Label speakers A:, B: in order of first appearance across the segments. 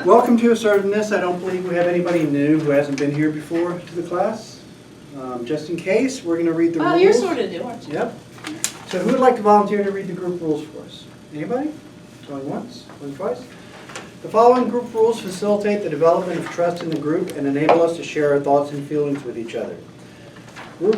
A: Welcome to Assertiveness. I don't believe we have anybody new who hasn't been here before to the class. Just in case, we're going to read the rules.
B: Oh, you're sort of new, aren't you?
A: Yep. So who would like to volunteer to read the group rules for us? Anybody? Going once? Going twice? The following group rules facilitate the development of trust in the group and enable us to share our thoughts and feelings with each other. Rule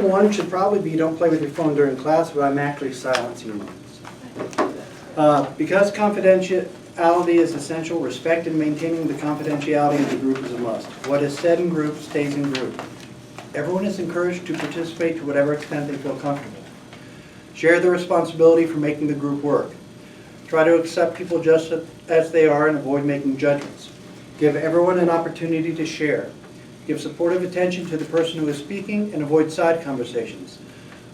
A: 1 should probably be don't play with your phone during class, but I'm actually silencing mine. Because confidentiality is essential, respect and maintaining the confidentiality of the group is a must. What is said in group stays in group. Everyone is encouraged to participate to whatever extent they feel comfortable. Share the responsibility for making the group work. Try to accept people just as they are and avoid making judgments. Give everyone an opportunity to share. Give supportive attention to the person who is speaking and avoid side conversations.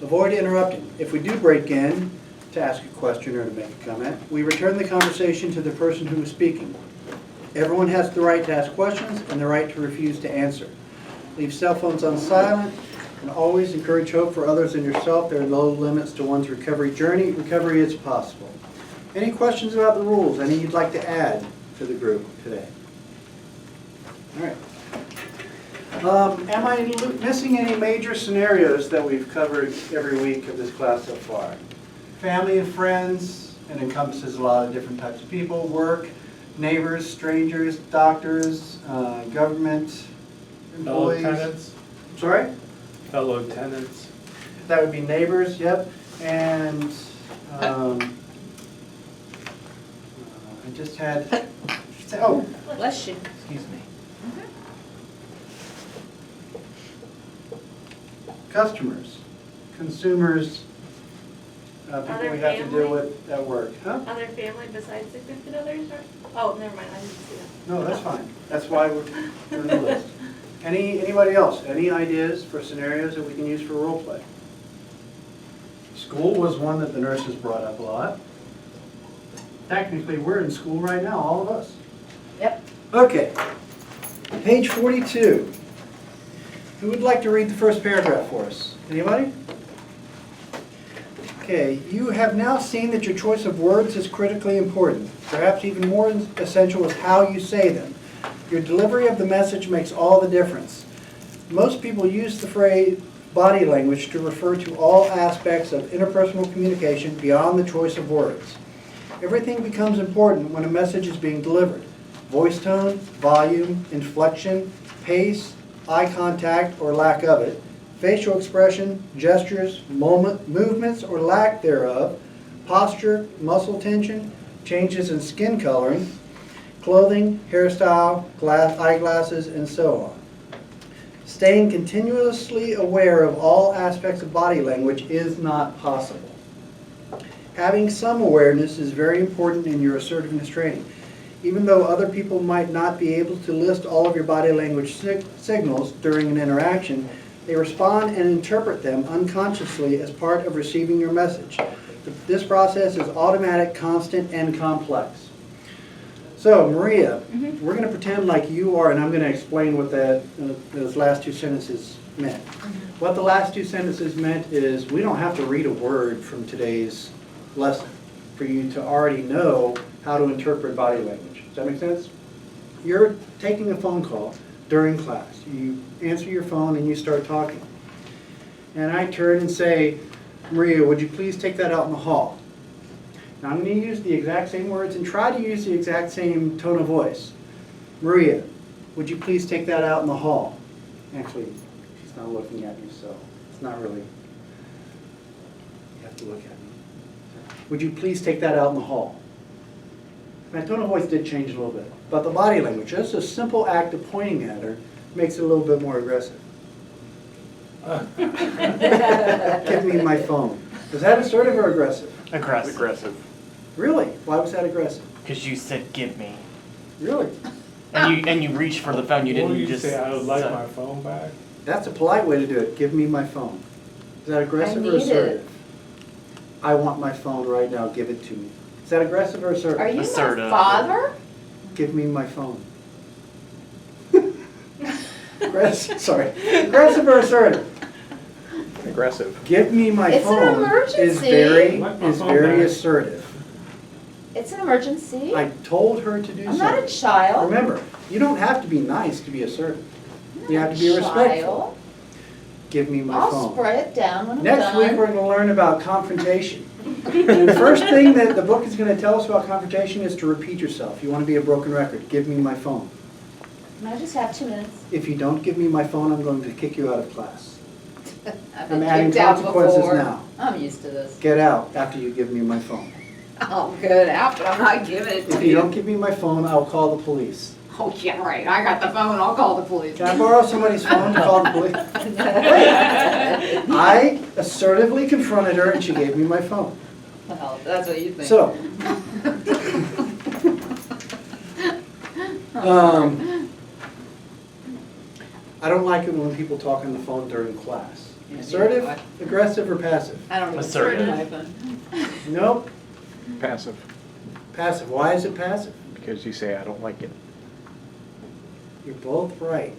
A: Avoid interrupting. If we do break in to ask a question or to make a comment, we return the conversation to the person who is speaking. Everyone has the right to ask questions and the right to refuse to answer. Leave cell phones on silent and always encourage hope for others and yourself. There are no limits to one's recovery journey. Recovery is possible. Any questions about the rules? Any you'd like to add to the group today? All right. Am I missing any major scenarios that we've covered every week of this class so far? Family and friends, it encompasses a lot of different types of people. Work, neighbors, strangers, doctors, government, employees.
C: Fellow tenants.
A: Sorry?
C: Fellow tenants.
A: That would be neighbors, yep. And I just had, oh,
B: Bless you.
A: excuse me. Customers, consumers, people
D: Other
A: we have to deal
D: family?
A: with at work. Huh?
D: Other family besides significant others? Or? Oh, never mind, I didn't see that.
A: No, that's fine. That's why we're on the list. Anybody else? Any ideas for scenarios that we can use for role play? School was one that the nurses brought up a lot. Technically, we're in school right now, all of us.
B: Yep.
A: Okay. Page 42. Who would like to read the first paragraph for us? Anybody? Okay, you have now seen that your choice of words is critically important. Perhaps even more essential is how you say them. Your delivery of the message makes all the difference. Most people use the phrase body language to refer to all aspects of interpersonal communication beyond the choice of words. Everything becomes important when a message is being delivered. Voice tone, volume, inflection, pace, eye contact or lack of it, facial expression, gestures, movements or lack thereof, posture, muscle tension, changes in skin coloring, clothing, hairstyle, eyeglasses, and so on. Staying continuously aware of all aspects of body language is not possible. Having some awareness is very important in your assertiveness training. Even though other people might not be able to list all of your body language signals during an interaction, they respond and interpret them unconsciously as part of receiving your message. This process is automatic, constant, and complex. So, Maria, we're going to pretend like you are, and I'm going to explain what those last two sentences meant. What the last two sentences meant is we don't have to read a word from today's lesson for you to already know how to interpret body language. Does that make sense? You're taking a phone call during class. You answer your phone and you start talking. And I turn and say, Maria, would you please take that out in the hall? Now I'm going to use the exact same words and try to use the exact same tone of voice. Maria, would you please take that out in the hall? Actually, she's not looking at me, so it's not really. You have to look at me. Would you please take that out in the hall? My tone of voice did change a little bit, but the body language, just a simple act of pointing at her, makes it a little bit more aggressive. Give me my phone. Was that assertive or aggressive?
E: Aggressive.
C: Aggressive.
A: Really? Why was that aggressive?
E: Because you said give me.
A: Really?
E: And you reached for the phone, you
C: What
E: didn't
C: do you
E: just
C: say? I would like my phone back.
A: That's a polite way to do it. Give me my phone. Is that aggressive
B: I
A: or
B: need
A: assertive?
B: it.
A: I want my phone right now. Give it to me. Is that aggressive or assertive?
B: Are you
E: Assertive.
B: my father?
A: Give me my phone. Aggressive or assertive?
C: Aggressive.
A: Give me my
B: It's an
A: phone is
B: emergency.
A: very
C: Like my phone
A: very
C: back.
A: assertive.
B: It's an emergency.
A: I told her to do
B: I'm not a
A: something.
B: child.
A: Remember, you don't have to be nice to be assertive. You have to be
B: I'm not a
A: respectful.
B: child.
A: Give me my
B: I'll
A: phone.
B: spray it down when I'm
A: Next
B: done.
A: week, we're going to learn about confrontation. And the first thing that the book is going to tell us about confrontation is to repeat yourself. You want to be a broken record. Give me my phone.
B: Can I just have 2 minutes?
A: If you don't give me my phone, I'm going to kick you out of class.
B: I've
A: I'm
B: been
A: adding
B: kicked out
A: consequences
B: before.
A: now.
B: I'm used to this.
A: Get out after you give me my phone.
B: Oh, good. After I'm not giving it
A: If
B: to
A: you don't give me my phone, I'll call the police.
B: Oh, yeah, right. I got the phone. I'll call the police.
A: Can I borrow somebody's phone to call the police? I assertively confronted her and she gave me my phone.
B: Well, that's what you think.
A: So, I don't like it when people talk on the phone during class.
B: Yeah,
A: Assertive,
B: neither
A: aggressive, or passive?
B: I don't even
E: Assertive.
B: turn my phone.
A: Nope,
F: Passive,
A: passive. Why is it passive?
F: because you say, I don't like it.
A: You're both right.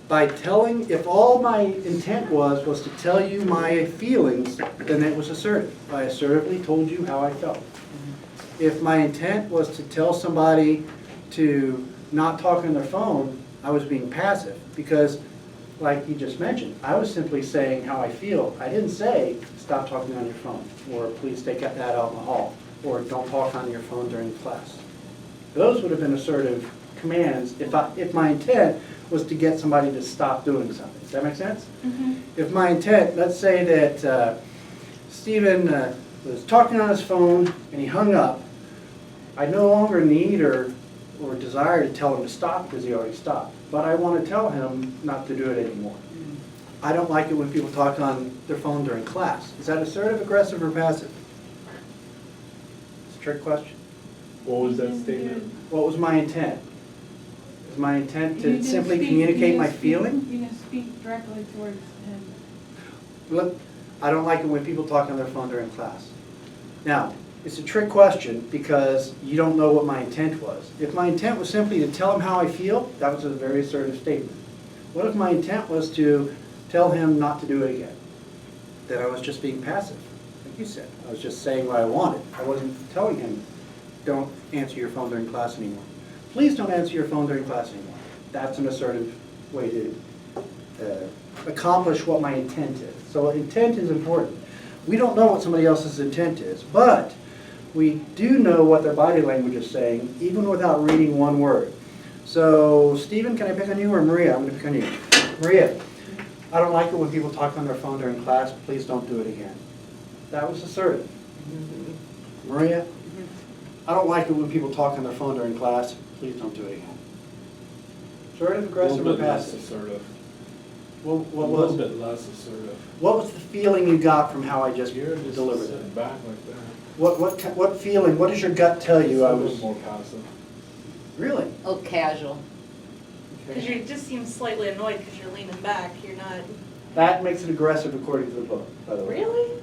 A: By telling, if all my intent was to tell you my feelings, then it was assertive. I assertively told you how I felt. If my intent was to tell somebody to not talk on their phone, I was being passive. Because, like you just mentioned, I was simply saying how I feel. I didn't say, stop talking on your phone, or please take that out in the hall, or don't talk on your phone during class. Those would have been assertive commands if my intent was to get somebody to stop doing something. Does that make sense? If my intent, let's say that Stephen was talking on his phone and he hung up, I no longer need or desire to tell him to stop because he already stopped. But I want to tell him not to do it anymore. I don't like it when people talk on their phone during class. Is that assertive, aggressive, or passive? It's a trick question.
C: What was that statement?
A: What was my intent? Is my intent
G: You
A: to
G: didn't
A: simply
G: speak-
A: communicate
G: you
A: my
G: didn't speak-
A: feeling?
G: You didn't speak directly towards him.
A: Look, I don't like it when people talk on their phone during class. Now, it's a trick question because you don't know what my intent was. If my intent was simply to tell him how I feel, that was a very assertive statement. What if my intent was to tell him not to do it again? Then I was just being passive, like you said. I was just saying what I wanted. I wasn't telling him, don't answer your phone during class anymore. Please don't answer your phone during class anymore. That's an assertive way to accomplish what my intent is. So intent is important. We don't know what somebody else's intent is, but we do know what their body language is saying, even without reading one word. So, Stephen, can I pick on you, or Maria? I'm going to pick on you. Maria, I don't like it when people talk on their phone during class. Please don't do it again. That was assertive. Maria, I don't like it when people talk on their phone during class. Please don't do it again. Assertive,
C: A
A: aggressive,
C: little
A: or
C: bit less
A: passive?
C: assertive.
A: What
C: A little
A: was
C: bit less assertive.
A: what was the feeling you got from how I just
C: You're just
A: delivered it?
C: sitting back like that.
A: What feeling? What does your gut tell you? I
C: A little
A: was
C: more passive.
A: really.
B: Oh, casual.
D: Because you just seem slightly annoyed because you're leaning back, you're not.
A: That makes it aggressive according to the book, by the way.
D: Really?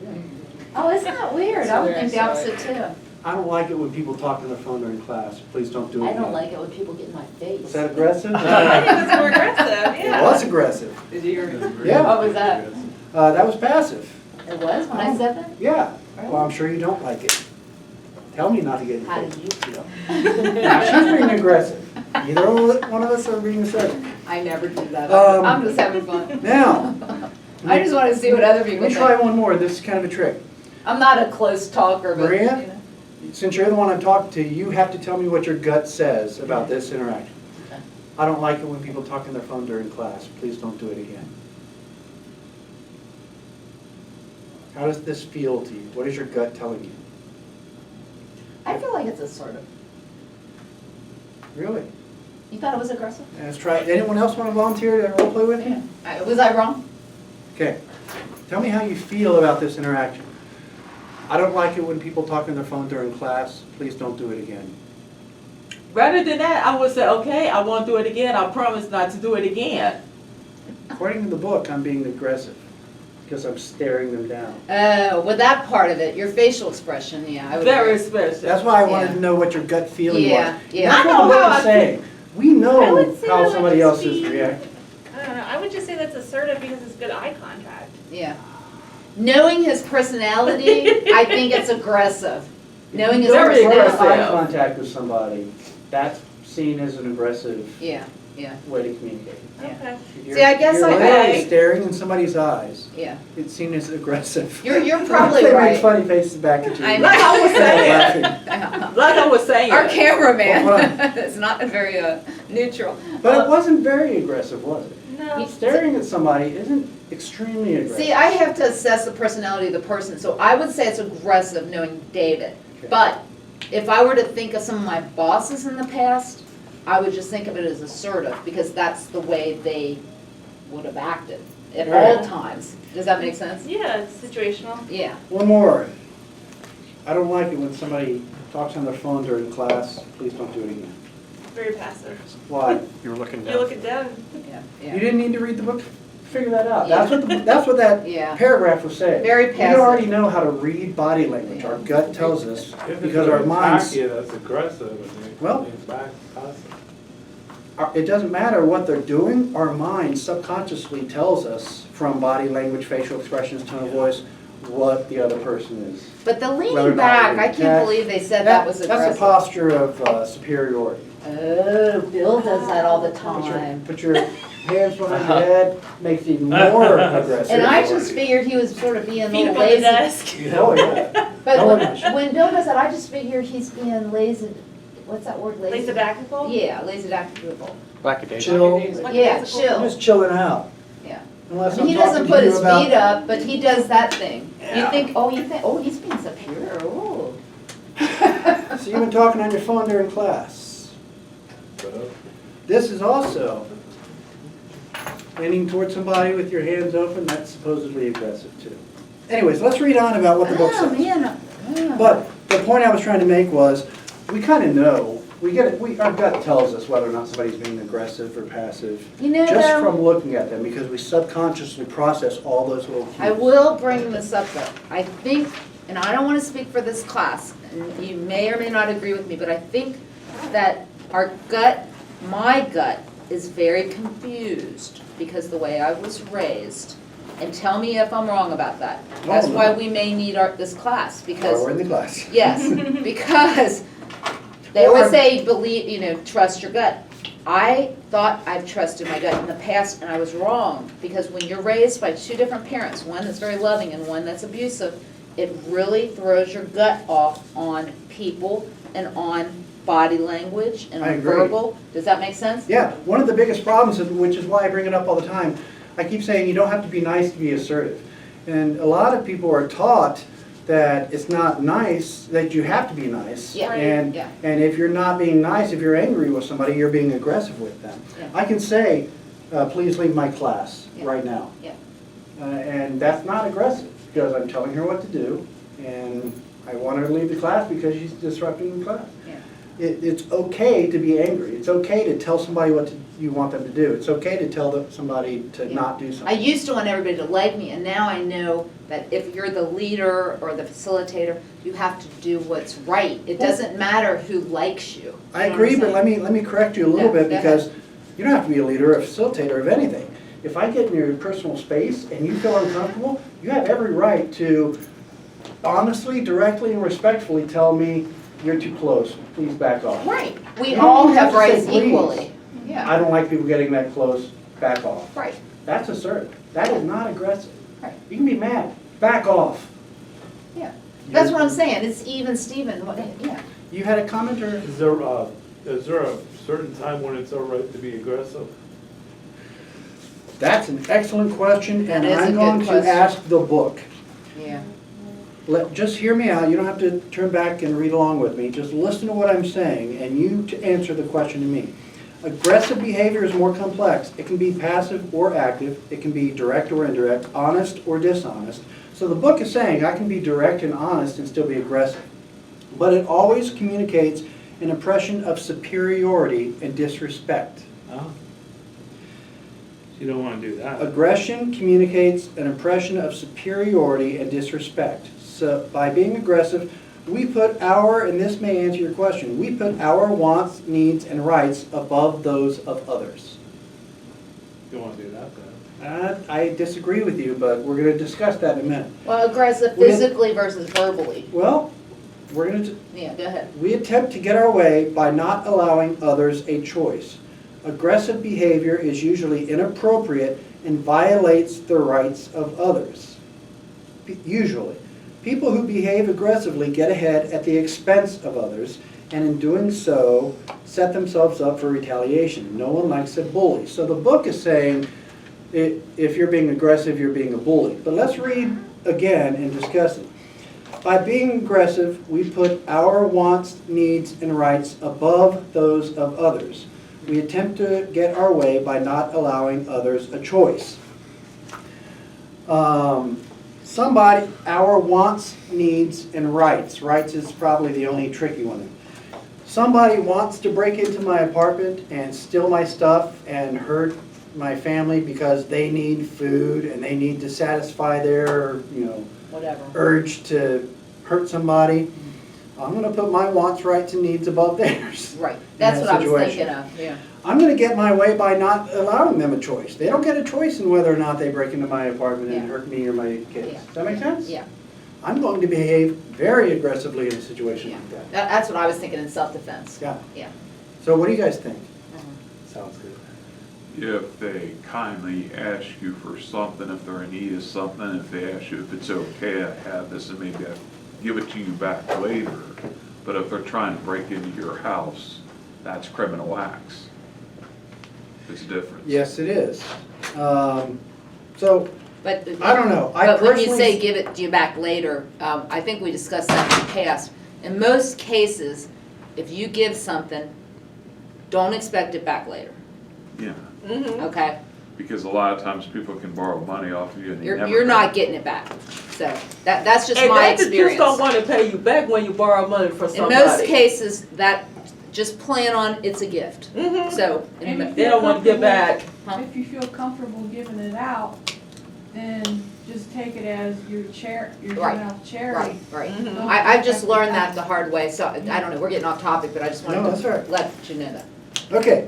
B: Oh, isn't that weird? It's I would weird, think the sorry. opposite too.
A: I don't like it when people talk on their phone during class. Please don't do it.
B: I don't
A: again.
B: like it when people get in my face.
A: Was that aggressive?
D: I think it was more aggressive, yeah.
A: It was aggressive.
B: Did you?
A: Yeah.
B: What was that?
A: That was passive.
B: It was when I said that?
A: Yeah. Well, I'm sure you don't like it. Tell me not to get in
B: How
A: the
B: did
A: face.
B: you feel?
A: Now, she's being aggressive. Either one of us are being assertive.
B: I never do that.
A: Um,
B: I'm just having fun.
A: Now,
B: I just want to see what other people
A: let me try
B: think.
A: one more. This is kind of a trick.
B: I'm not a close talker, but
A: Maria?
B: you know.
A: Since you're the one I'm talking to, you have to tell me what your gut says about this interaction.
B: Okay.
A: I don't like it when people talk on their phone during class. Please don't do it again. How does this feel to you? What is your gut telling you?
B: I feel like it's assertive.
A: Really?
B: You thought it was aggressive?
A: Let's try. Anyone else want to volunteer to role play with me?
B: Was I wrong?
A: Okay. Tell me how you feel about this interaction. I don't like it when people talk on their phone during class. Please don't do it again.
H: Rather than that, I would say, okay, I won't do it again. I promise not to do it again.
A: According to the book, I'm being aggressive because I'm staring them down.
B: With that part of it, your facial expression, yeah. I would
H: Very
B: agree.
H: special.
A: That's why I wanted
B: Yeah.
A: to know what your gut feeling
B: Yeah,
A: was.
B: yeah.
A: That's
H: I
A: what
H: know
A: the book
H: how
A: is
H: I
A: saying. We
D: I
A: know
D: would say
A: how
D: that
A: somebody
D: would
A: else
D: just
A: is
D: be-
A: reacting.
D: I don't know, I would just say that's assertive because it's good eye contact.
B: Yeah. Knowing his personality, I think it's aggressive. Knowing is
H: Don't
B: versus
H: make
A: First
H: that
B: knowing.
A: eye
H: sound.
A: contact with somebody, that's seen as an aggressive
B: Yeah, yeah,
A: way to communicate.
B: yeah.
D: Okay.
A: If you're-
B: See, I guess
A: if you're
B: I-
A: literally
B: I-
A: staring in somebody's eyes,
B: Yeah.
A: it's seen as aggressive.
B: You're probably
A: They
B: right.
A: make funny faces back at you.
B: I know.
H: Like I was saying,
A: Laughing.
H: like I was saying.
B: Our cameraman
A: Hold
B: is not very neutral.
A: But it wasn't very aggressive, was it?
D: No.
A: Staring at somebody isn't extremely aggressive.
B: See, I have to assess the personality of the person, so I would say it's aggressive knowing David.
A: Okay.
B: But if I were to think of some of my bosses in the past, I would just think of it as assertive, because that's the way they would have acted at all times. Does that make sense?
D: Yeah, it's situational.
B: Yeah.
A: One more. I don't like it when somebody talks on their phone during class. Please don't do it again.
D: Very passive.
A: Why?
F: You were looking
D: You're
F: down.
D: looking down.
B: Yeah,
A: You
B: yeah.
A: didn't need to read the book to figure that out.
B: Yeah.
A: That's what that
B: Yeah.
A: paragraph was saying.
B: Very
A: We
B: passive.
A: already know how to read body language. Our gut tells us
C: If it's
A: because our
C: an
A: minds.
C: attack, yeah, that's aggressive, I think.
A: Well-
C: It's back, passive.
A: It doesn't matter what they're doing, our mind subconsciously tells us from body language, facial expressions, tone of voice, what the other person is.
B: But the
A: Whether or
B: leaning
A: not
B: back,
A: we
B: I can't
A: attack-
B: believe they said that was
A: That's a
B: aggressive.
A: posture of superiority.
B: Oh, Bill does that all the
A: Put your-
B: time.
A: Put your hands behind your head, makes it more aggressive.
B: And I just figured he was sort of being a
D: Feet
B: little
D: up on the
B: lazy.
D: desk.
A: Oh, yeah.
B: But
A: No
B: when,
A: one-
B: when Bill does that, I just figure he's being lazy. What's that word? Lazy.
D: Lackadaisical?
B: Yeah, lackadaisical.
F: Lackadaisical.
A: Chill,
B: Yeah, chill.
A: I'm just chilling out.
B: Yeah.
A: Unless
B: I
A: I'm
B: mean, he doesn't
A: talking
B: put
A: to you
B: his
A: about.
B: feet up, but he does that thing. You
A: Yeah.
B: think, he's being superior. Ooh.
A: So you've been talking on your phone during class.
C: So,
A: This is also leaning towards somebody with your hands open, that's supposedly aggressive too. Anyways, let's read on about what the book
B: Oh
A: says.
B: man. Oh.
A: But the point I was trying to make was, we kind of know, we get it, our gut tells us whether or not somebody's being aggressive or passive,
B: You know,
A: just
B: though,
A: from looking at them, because we subconsciously process all those little cues.
B: I will bring this up though. I think, and I don't want to speak for this class, and you may or may not agree with me, but I think that our gut, my gut, is very confused because the way I was raised. And tell me if I'm wrong about that. That's
A: Oh, no.
B: why we may need this class,
A: While
B: because,
A: we're in the class.
B: yes, because they
A: Well,
B: always
A: I'm-
B: say, believe, trust your gut. I thought I've trusted my gut in the past, and I was wrong, because when you're raised by two different parents, one that's very loving and one that's abusive, it really throws your gut off on people and on body language and
A: I
B: on
A: agree.
B: verbal. Does that make sense?
A: Yeah, one of the biggest problems, which is why I bring it up all the time, I keep saying you don't have to be nice to be assertive. And a lot of people are taught that it's not nice, that you have to be nice.
B: Yeah. Right,
A: And,
B: yeah.
A: and if you're not being nice, if you're angry with somebody, you're being aggressive with them.
B: Yeah.
A: I can say, please leave my class
B: Yeah.
A: right now.
B: Yeah.
A: And that's not aggressive, because I'm telling her what to do, and I want her to leave the class because she's disrupting the class.
B: Yeah.
A: It's okay to be angry. It's okay to tell somebody what you want them to do. It's okay to tell somebody to
B: Yeah.
A: not do
B: I
A: something.
B: used to want everybody to like me, and now I know that if you're the leader or the facilitator, you have to do what's right. It doesn't matter who likes you.
A: I
B: You know
A: agree,
B: what
A: but
B: I'm
A: let me correct you a little
B: Yeah,
A: bit,
B: go ahead.
A: because you don't have to be a leader or a facilitator of anything. If I get in your personal space and you feel uncomfortable, you have every right to honestly, directly, and respectfully tell me, you're too close, please back off.
B: saying? Right. We
A: You don't
B: all
A: even
B: have
A: to say
B: rights
A: please.
B: equally. Yeah,
A: I don't like people getting that close, back off.
B: right.
A: That's assertive. That is not aggressive.
B: Right.
A: You can be mad, back off.
B: Yeah. That's what I'm saying. It's even Steven. Yeah.
A: You had a comment, or?
C: Is there a certain time when it's all right to be aggressive?
A: That's an excellent question,
B: That
A: and
B: is a
A: I'm
B: good
A: going to
B: question.
A: ask the book.
B: Yeah.
A: Just hear me out, you don't have to turn back and read along with me, just listen to what I'm saying, and you to answer the question to me. Aggressive behavior is more complex. It can be passive or active, it can be direct or indirect, honest or dishonest. So the book is saying I can be direct and honest and still be aggressive. But it always communicates an impression of superiority and disrespect.
C: Oh. You don't want to do that.
A: Aggression communicates an impression of superiority and disrespect. So by being aggressive, we put our, and this may answer your question, we put our wants, needs, and rights above those of others.
C: You don't want to do that then.
A: I disagree with you, but we're going to discuss that in a minute.
B: Well, aggressive
A: We didn't-
B: physically versus verbally.
A: Well, we're gonna,
B: Yeah, go ahead.
A: we attempt to get our way by not allowing others a choice. Aggressive behavior is usually inappropriate and violates the rights of others. Usually. People who behave aggressively get ahead at the expense of others, and in doing so, set themselves up for retaliation. No one likes a bully. So the book is saying, if you're being aggressive, you're being a bully. But let's read again and discuss it. By being aggressive, we put our wants, needs, and rights above those of others. We attempt to get our way by not allowing others a choice. Our wants, needs, and rights. Rights is probably the only tricky one. Somebody wants to break into my apartment and steal my stuff and hurt my family because they need food and they need to satisfy their,
B: Whatever.
A: urge to hurt somebody. I'm going to put my wants, rights, and needs above theirs.
B: Right, that's
A: that
B: what I was
A: situation.
B: thinking of, yeah.
A: I'm going to get my way by not allowing them a choice. They don't get a choice in whether or not they break into my apartment and
B: Yeah.
A: hurt me or my kids.
B: Yeah.
A: Does that make sense?
B: Yeah,
A: I'm going to behave very aggressively in a situation
B: yeah.
A: like that.
B: That's what I was thinking in self-defense.
A: Yeah.
B: Yeah.
A: So what do you guys think?
B: Mhm.
A: Sounds good.
I: If they kindly ask you for something, if they're in need of something, if they ask you if it's okay, I have this and maybe I give it to you back later. But if they're trying to break into your house, that's criminal acts. There's a difference.
A: Yes, it is. So,
B: But.
A: I don't know. I
B: But when you
A: personally-
B: say give it to you back later, I think we discussed that in the past. In most cases, if you give something, don't expect it back later,
I: Yeah,
B: okay?
I: because a lot of times people can borrow money off of you and they never.
B: You're not getting it back, so that's just
H: And
B: my
H: they just
B: experience.
H: don't want to pay you back when you borrow money from
B: In
H: somebody.
B: most cases, that, just plan on it's a gift,
H: Mhm.
B: so.
G: And if
H: They don't want to give back.
B: Huh?
G: If you feel comfortable giving it out, then just take it as your you're
B: Right.
G: giving out charity.
B: Right, right.
H: Mhm.
B: I've just learned that the hard way, so I don't know, we're getting off topic, but I just
A: No, that's all
B: wanted
A: right.
B: to let you know that.
A: Okay.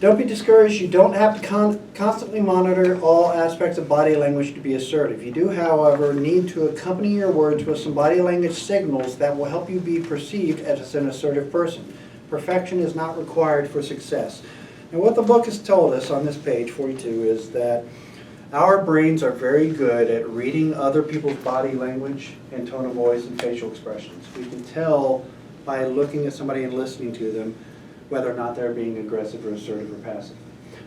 A: Don't be discouraged. You don't have to constantly monitor all aspects of body language to be assertive. You do, however, need to accompany your words with some body language signals that will help you be perceived as an assertive person. Perfection is not required for success. And what the book has told us on this page, 42, is that our brains are very good at reading other people's body language and tone of voice and facial expressions. We can tell by looking at somebody and listening to them whether or not they're being aggressive or assertive or passive.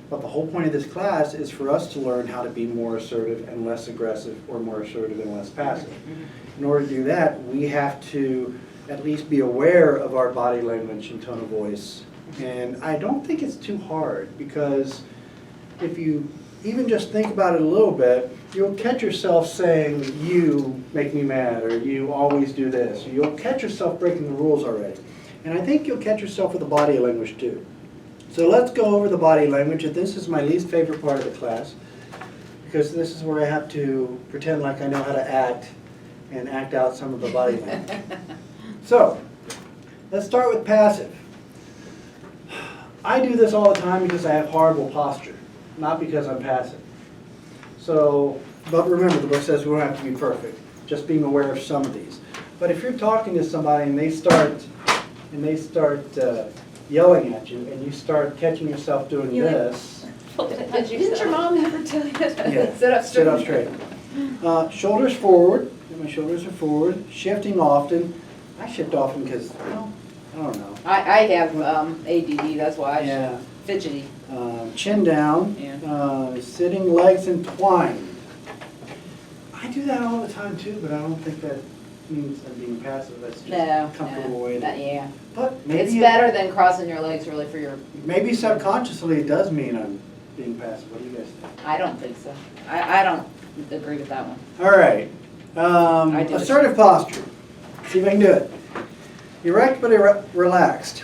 A: But the whole point of this class is for us to learn how to be more assertive and less aggressive, or more assertive and less passive. In order to do that, we have to at least be aware of our body language and tone of voice. And I don't think it's too hard, because if you even just think about it a little bit, you'll catch yourself saying, "You make me mad," or "You always do this." Or you'll catch yourself breaking the rules already. And I think you'll catch yourself with the body language too. So let's go over the body language, and this is my least favorite part of the class, because this is where I have to pretend like I know how to act and act out some of the body language. So, let's start with passive. I do this all the time because I have horrible posture, not because I'm passive. So, but remember, the book says we don't have to be perfect, just being aware of some of these. But if you're talking to somebody and they start yelling at you, and you start catching yourself doing this.
B: Didn't your mom ever tell you
A: Yeah,
B: to sit up straight?
A: Sit up straight. Shoulders forward, and my shoulders are forward, shifting often. I shift often because, I don't know.
B: I have ADD, that's why
A: Yeah.
B: I'm fidgety.
A: Chin down,
B: Yeah.
A: sitting legs entwined. I do that all the time too, but I don't think that means I'm being passive. That's just
B: No,
A: a comfortable way to.
B: yeah.
A: But maybe
B: It's better than crossing your legs really for your,
A: Maybe subconsciously it does mean I'm being passive. What do you guys think?
B: I don't think so. I don't agree with that one.
A: All right.
B: I do it.
A: Assertive posture. See if I can do it. Erect but relaxed.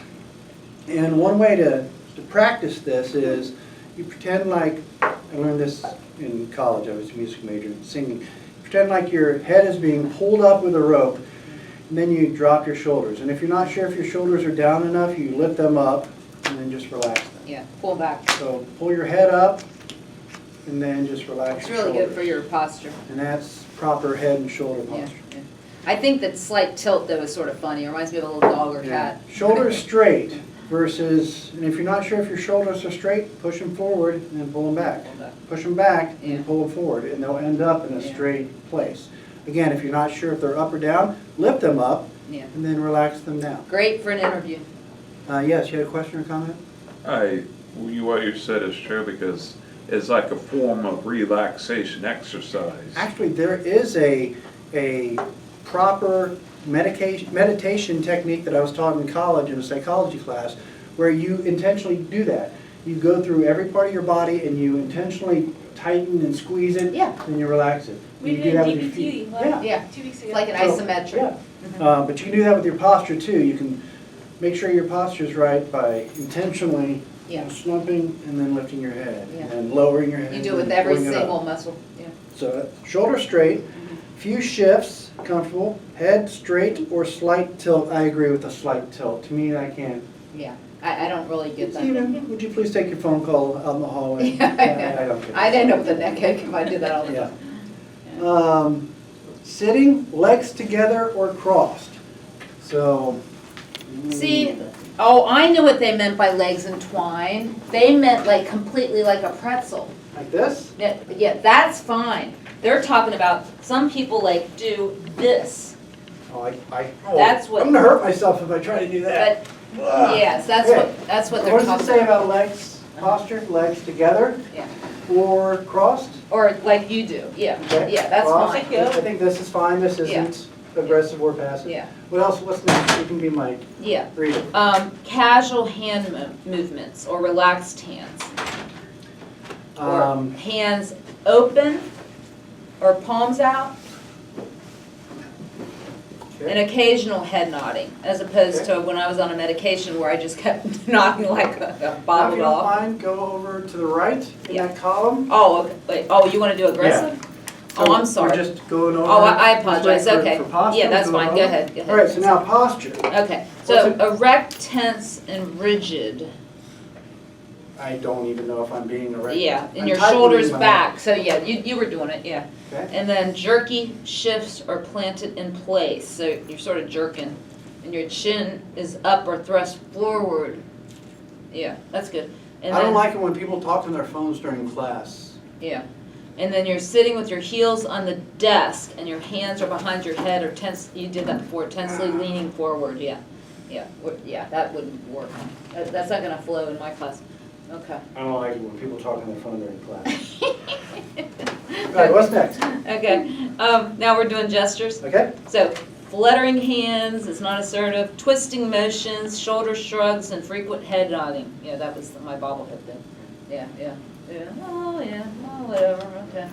A: And one way to practice this is you pretend like, I learned this in college, I was a music major, singing. Pretend like your head is being pulled up with a rope, and then you drop your shoulders. And if you're not sure if your shoulders are down enough, you lift them up and then just relax them.
B: Yeah, pull back.
A: So pull your head up and then just relax
B: It's
A: your
B: really
A: shoulders.
B: good for your posture.
A: And that's proper head and shoulder
B: Yeah,
A: posture.
B: yeah. I think that slight tilt though is sort of funny. It reminds me of a little dog or cat.
A: Shoulders straight versus, and if you're not sure if your shoulders are straight, push them forward and then pull them back. Push them back
B: Yeah.
A: and pull them forward, and they'll end up in a
B: Yeah.
A: straight place. Again, if you're not sure if they're up or down, lift them up
B: Yeah.
A: and then relax them down.
B: Great for an interview.
A: Yes, you had a question or comment?
I: What you said is true, because it's like a form of relaxation exercise.
A: Actually, there is a proper meditation technique that I was taught in college in a psychology class where you intentionally do that. You go through every part of your body and you intentionally tighten and squeeze it,
B: Yeah.
A: and you relax it.
D: We
A: You
D: did
A: do that with your
D: DBT
A: feet.
D: like
A: Yeah.
B: Yeah.
D: 2 weeks ago.
B: It's like an
A: So,
B: isometric.
A: Yeah. But you can do that with your posture too. You can make sure your posture's right by intentionally
B: Yeah.
A: slumping and then lifting your head,
B: Yeah.
A: and then lowering your head.
B: You do it with
A: and
B: every
A: pulling it up.
B: single muscle. Yeah.
A: So shoulder straight, few shifts, comfortable, head straight or slight tilt. I agree with the slight tilt. To me, I can't.
B: Yeah. I don't really get that.
A: Steven, would you please take your phone call out in the hallway?
B: Yeah.
A: I don't care.
B: I'd end up with a neck ache if I did that all the
A: Yeah.
B: time.
A: Sitting, legs together or crossed. So.
B: See, oh, I knew what they meant by legs entwined. They meant like completely like a pretzel.
A: Like this?
B: Yeah, that's fine. They're talking about, some people like do this.
A: Oh,
B: That's what-
A: I'm gonna hurt myself if I try to do that.
B: But, yes, that's
A: Okay.
B: what
A: So
B: they're
A: what does
B: talking
A: it say
B: about.
A: about legs, posture, legs together
B: Yeah.
A: or crossed?
B: Or like you do, yeah,
A: Okay.
B: yeah, that's
A: Crossed.
B: fine.
A: I think this is fine, this
B: Yeah.
A: isn't aggressive or passive.
B: Yeah,
A: What else, what's next? You can be my
B: yeah.
A: reader.
B: Casual hand movements or relaxed hands. Or
A: Um,
B: hands open or palms out. An
A: okay.
B: occasional head nodding, as opposed to when I was on a medication where I just kept nodding like a
A: Now, if
B: bobbled
A: you don't
B: off.
A: mind, go over to the right in
B: Yeah.
A: that column.
B: Oh, okay, wait, oh, you wanna do aggressive?
A: So
B: Oh, I'm sorry.
A: We're just going over.
B: Oh, I
A: this way
B: apologize,
A: for-
B: okay.
A: for posture,
B: Yeah, that's
A: going
B: fine, go
A: over.
B: ahead, go ahead.
A: All right, so now posture.
B: Okay,
A: What's
B: so
A: it-
B: erect, tense, and rigid.
A: I don't even know if I'm being erect.
B: Yeah, and
A: I'm
B: your
A: tightening
B: shoulders
A: my
B: back, so yeah, you were doing it, yeah.
A: Okay.
B: And then jerky shifts are planted in place, so you're sort of jerking, and your chin is up or thrust forward. Yeah, that's good. And
A: I don't
B: then-
A: like it when people talk on their phones during class.
B: Yeah, and then you're sitting with your heels on the desk, and your hands are behind your head or tense, you did that before, tensely leaning forward, yeah. Yeah, that wouldn't work. That's not gonna flow in my class. Okay.
A: I don't like it when people talk on their phone during class. All right, what's next?
B: Okay, now we're doing gestures.
A: Okay?
B: So, fluttering hands is not assertive, twisting motions, shoulder shrugs, and frequent head nodding. Yeah, that was my bobblehead thing. Yeah, whatever, okay.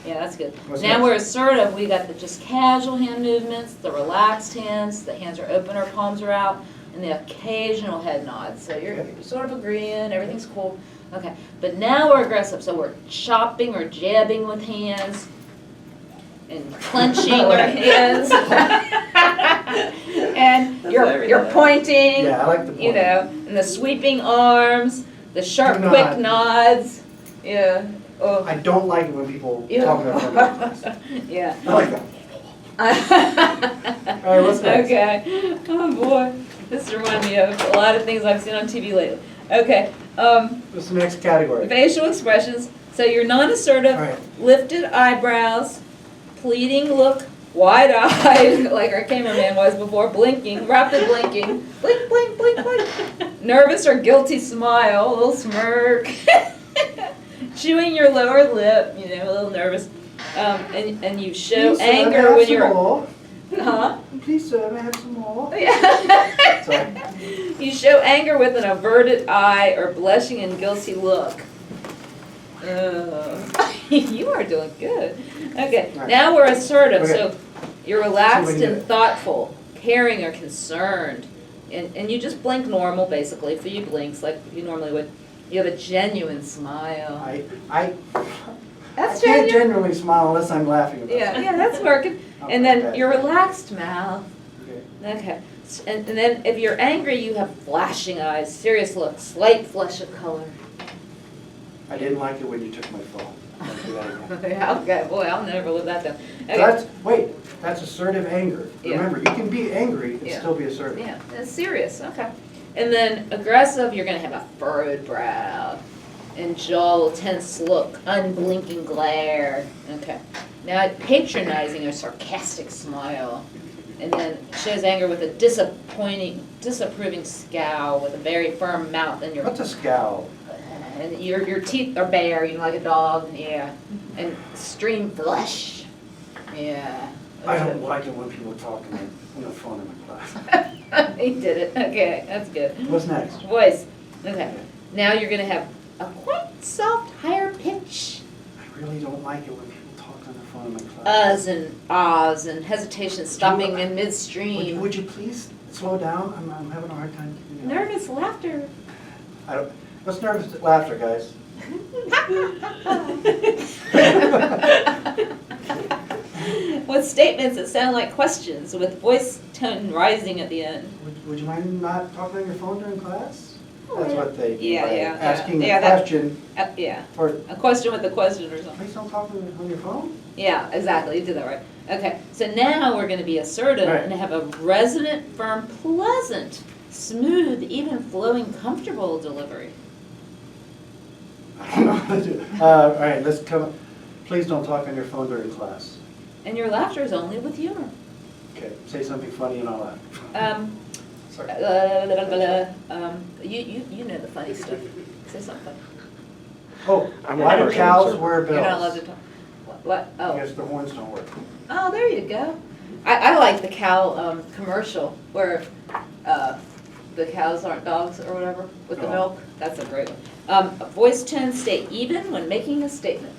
B: Yeah, that's good.
A: What's
B: Now
A: next?
B: we're assertive, we got the just casual hand movements, the relaxed hands, the hands are open or palms are out, and the occasional head nods. So you're sort of agreeing, everything's cool. Okay, but now we're aggressive, so we're chopping or jabbing with hands and clenching our hands. And you're pointing,
A: Yeah, I like the point.
B: you know, and the sweeping arms, the sharp,
A: Do
B: quick
A: not.
B: nods. Yeah. Oh.
A: I don't like it when people
B: Ew.
A: talk on their phone during class.
B: Yeah.
A: I like that. All right, what's next?
B: Okay. Oh boy, this reminds me of a lot of things I've seen on TV lately. Okay.
A: What's the next category?
B: Facial expressions. So you're non-assertive,
A: All right.
B: lifted eyebrows, pleading look, wide-eyed, like our cameraman was before, blinking, rapid blinking, blink, blink, blink, blink. Nervous or guilty smile, a little smirk. Chewing your lower lip, you know, a little nervous. And you show
A: Please, sir, may I
B: anger
A: have
B: when
A: some
B: you're.
A: more?
B: Huh?
A: Please, sir, may I have some more?
B: Yeah.
A: Sorry.
B: You show anger with an averted eye or blushing and guilty look. You are doing good. Okay,
A: Right.
B: now we're assertive.
A: Okay.
B: So you're relaxed
A: So we
B: and
A: get it.
B: thoughtful, caring or concerned. And you just blink normal, basically, 3 blinks like you normally would. You have a genuine smile.
A: I
B: That's
A: can't
B: genuine.
A: genuinely smile unless I'm laughing about
B: Yeah,
A: it.
B: yeah, that's working. And then
A: Okay.
B: your relaxed mouth.
A: Okay.
B: Okay. And then if you're angry, you have flashing eyes, serious look, slight flush of color.
A: I didn't like it when you took my phone. do that again.
B: Okay, boy, I'll never live that down. Okay.
A: That's assertive anger.
B: Yeah.
A: Remember, you can be angry and
B: Yeah.
A: still be assertive.
B: Yeah, it's serious, okay. And then aggressive, you're gonna have a furrowed brow, and jaw will tense look, unblinking glare, okay. Now patronizing or sarcastic smile, and then shows anger with a disapproving scowl with a very firm mouth, and
A: What's a scowl?
B: your teeth are bare, you know, like a dog, yeah. And stream flesh, yeah.
A: I don't like it when people talk on the phone in my class.
B: He did it, okay, that's good.
A: What's next?
B: Voice, okay. Now you're gonna have a quite soft, higher pitch.
A: I really don't like it when people talk on the phone in my class.
B: Uhs and ahs and hesitation, stopping in midstream.
A: Would you please slow down? I'm having a hard time keeping up.
B: Nervous laughter.
A: What's nervous laughter, guys?
B: With statements that sound like questions, with voice tone rising at the end.
A: Would you mind not talking on your phone during class? That's what they mean
B: Yeah,
A: by
B: yeah,
A: asking
B: yeah,
A: a
B: that-
A: question
B: Yeah,
A: or,
B: a question with a question or something.
A: please don't talk on your phone?
B: Yeah, exactly, you did that right. Okay, so now we're gonna be assertive
A: Right.
B: and have a resonant, firm, pleasant, smooth, even flowing, comfortable delivery.
A: I don't know how to do it. All right, let's come, please don't talk on your phone during class.
B: And your laughter is only with humor.
A: Okay, say something funny and I'll laugh. Sorry.
B: You know the funny stuff. Say something.
A: Oh,
F: I'm a
A: why do
F: person,
A: cows
F: sir.
A: wear bells?
B: You're not allowed to talk. What?
A: I
B: Oh.
A: guess the horns don't work.
B: Oh, there you go. I like the cow commercial where the cows aren't dogs or whatever with the
A: Oh.
B: milk. That's a great one. Voice tone stay even when making a statement.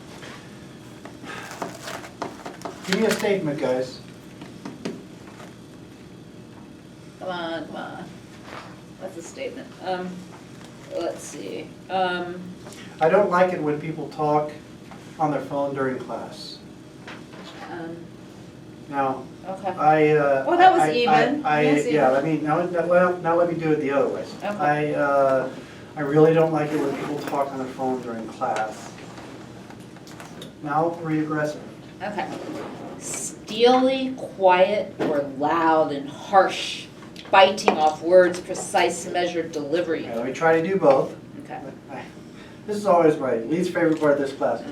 A: Give me a statement, guys.
B: Come on, come on. What's a statement? Let's see.
A: I don't like it when people talk on their phone during class. Now,
B: Okay.
A: Well,
B: that was even. Yes,
A: Yeah,
B: even.
A: now let me do it the other way.
B: Okay.
A: I really don't like it when people talk on the phone during class. Now, read aggressive.
B: Okay. Steely, quiet, or loud and harsh, biting off words, precise, measured delivery.
A: Okay, let me try to do both.
B: Okay.
A: This is always my least favorite part of this class.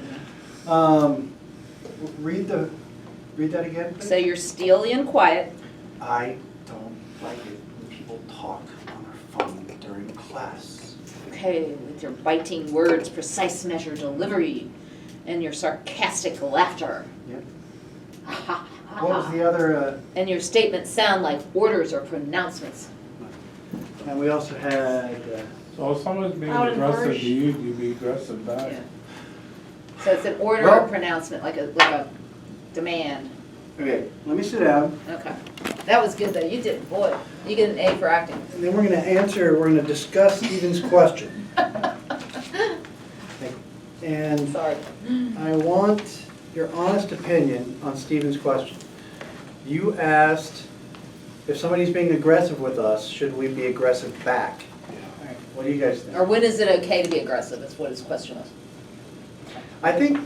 A: Read that again, please.
B: So you're steely and quiet.
A: I don't like it when people talk on their phone during class.
B: Okay, with your biting words, precise, measured delivery, and your sarcastic laughter.
A: Yep. What was the other,
B: And your statements sound like orders or pronouncements.
A: and we also had,
C: So if someone's being
D: Loud and
C: aggressive
D: harsh.
C: to you, you be aggressive back.
B: Yeah. So it's an order or
A: Well-
B: pronouncement, like a demand.
A: okay, let me sit down,
B: Okay. That was good though. You did, boy. You get an A for acting.
A: and then we're gonna discuss Stephen's question. And
B: Sorry.
A: I want your honest opinion on Stephen's question. You asked, if somebody's being aggressive with us, should we be aggressive back? What do you guys think?
B: Or when is it okay to be aggressive? That's what his question was.
A: I think,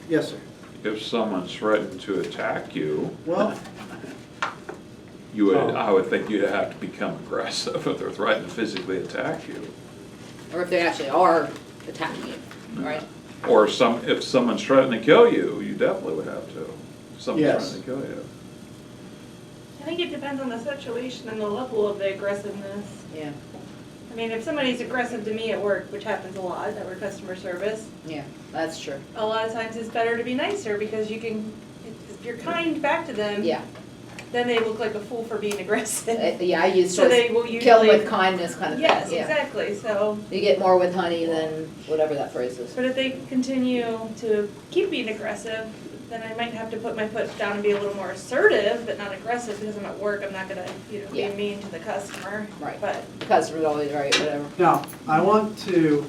A: yes, sir.
I: If someone threatened to attack you,
A: Well,
I: you would, I would think you'd have to become aggressive if they're threatening to physically attack you.
B: Or if they actually are attacking you, right?
I: Or if someone's threatening to kill you, you definitely would have to. If someone's
A: Yes.
I: threatening to kill you.
D: I think it depends on the situation and the level of the aggressiveness.
B: Yeah,
D: I mean, if somebody's aggressive to me at work, which happens a lot, that we're customer service,
B: yeah, that's true.
D: a lot of times it's better to be nicer because you can, if you're kind back to them,
B: Yeah,
D: then they look like a fool for being aggressive.
B: yeah, I used
D: So
B: to
D: they will
B: kill
D: usually,
B: with kindness kind of thing.
D: yes,
B: Yeah.
D: exactly, so,
B: You get more with honey than whatever that phrase is.
D: but if they continue to keep being aggressive, then I might have to put my foot down and be a little more assertive, but not aggressive, because I'm at work, I'm not gonna, be
B: Yeah.
D: mean to the customer.
B: Right.
D: But,
B: The customer's always right, whatever.
A: now, I want to,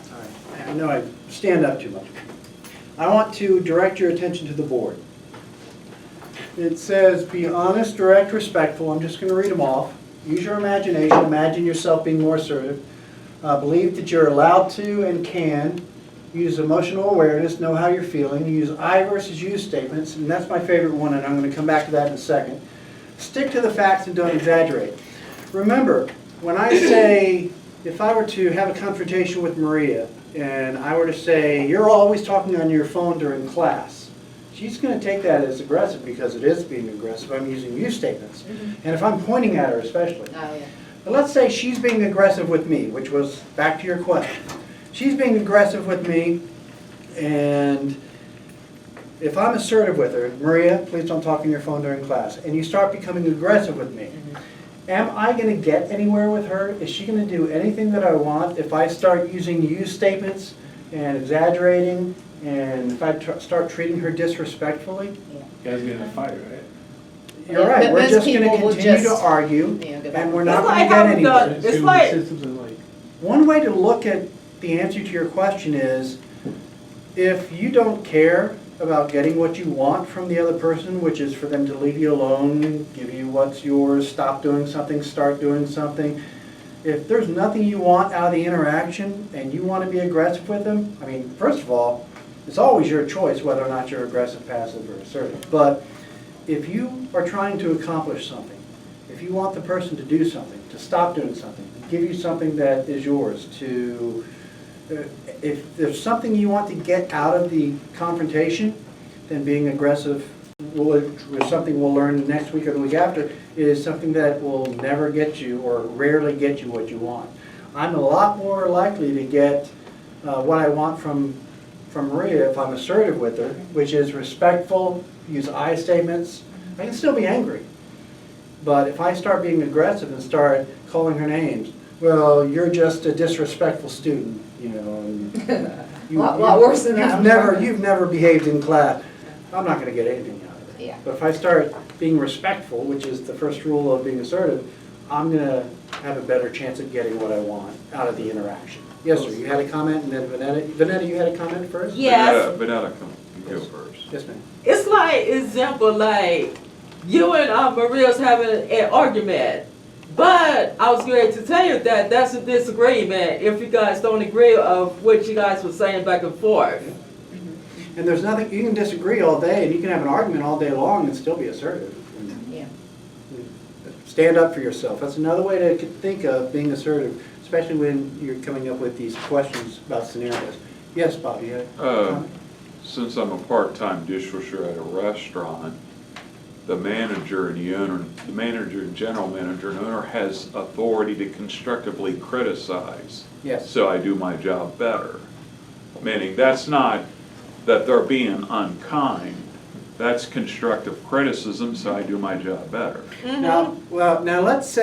A: sorry, I know I stand up too much. I want to direct your attention to the board. It says, be honest, direct, respectful. I'm just going to read them off. Use your imagination. Imagine yourself being more assertive. Believe that you're allowed to and can use emotional awareness, know how you're feeling, use I versus you statements, and that's my favorite one, and I'm going to come back to that in a second. Stick to the facts and don't exaggerate. Remember, when I say, if I were to have a confrontation with Maria, and I were to say, you're always talking on your phone during class, she's going to take that as aggressive because it is being aggressive. I'm using you statements. And if I'm pointing at her especially.
B: Oh, yeah.
A: But let's say she's being aggressive with me, which was back to your question. She's being aggressive with me, and if I'm assertive with her, Maria, please don't talk on your phone during class, and you start becoming aggressive with me, am I going to get anywhere with her? Is she going to do anything that I want if I start using you statements and exaggerating, and if I start treating her disrespectfully?
C: You guys get in a fight, right?
A: You're right,
B: But
A: we're
B: most
A: just going to
B: people will
A: continue to
B: just,
A: argue,
B: you know, go back
A: and we're
B: and
A: not
H: It's
A: going
H: like
A: to get
H: how we
A: anywhere.
H: It's like-
C: Systems and like.
A: One way to look at the answer to your question is, if you don't care about getting what you want from the other person, which is for them to leave you alone, give you what's yours, stop doing something, start doing something, if there's nothing you want out of the interaction and you want to be aggressive with them, I mean, first of all, it's always your choice whether or not you're aggressive, passive, or assertive. But if you are trying to accomplish something, if you want the person to do something, to stop doing something, to give you something that is yours, to, if there's something you want to get out of the confrontation, then being aggressive, something we'll learn next week or the week after, is something that will never get you or rarely get you what you want. I'm a lot more likely to get what I want from Maria if I'm assertive with her, which is respectful, use I statements. I can still be angry. But if I start being aggressive and start calling her names, well, you're just a disrespectful student, you know. And
B: lot worse than that.
A: You've never behaved in class. I'm not going to get anything out of it.
B: Yeah.
A: But if I start being respectful, which is the first rule of being assertive, I'm going to have a better chance of getting what I want out of the interaction. Yes, sir. You had a comment, and then Vanetta, you had a comment first?
H: Yes.
I: But now you go first.
A: Yes, ma'am.
H: It's like, example, like, you and Maria's having an argument. But I was going to tell you that that's a disagreement if you guys don't agree of what you guys were saying back and forth.
A: And there's nothing, you can disagree all day, and you can have an argument all day long and still be assertive.
B: Yeah.
A: Stand up for yourself. That's another way to think of being assertive, especially when you're coming up with these questions about scenarios. Yes, Bobby, you had a comment?
I: Since I'm a part-time dishwasher at a restaurant, the manager and the owner, the manager, general manager and owner has authority to constructively criticize.
A: Yes.
I: So I do my job better. Meaning that's not that they're being unkind, that's constructive criticism, so I do my job better.
A: Now, let's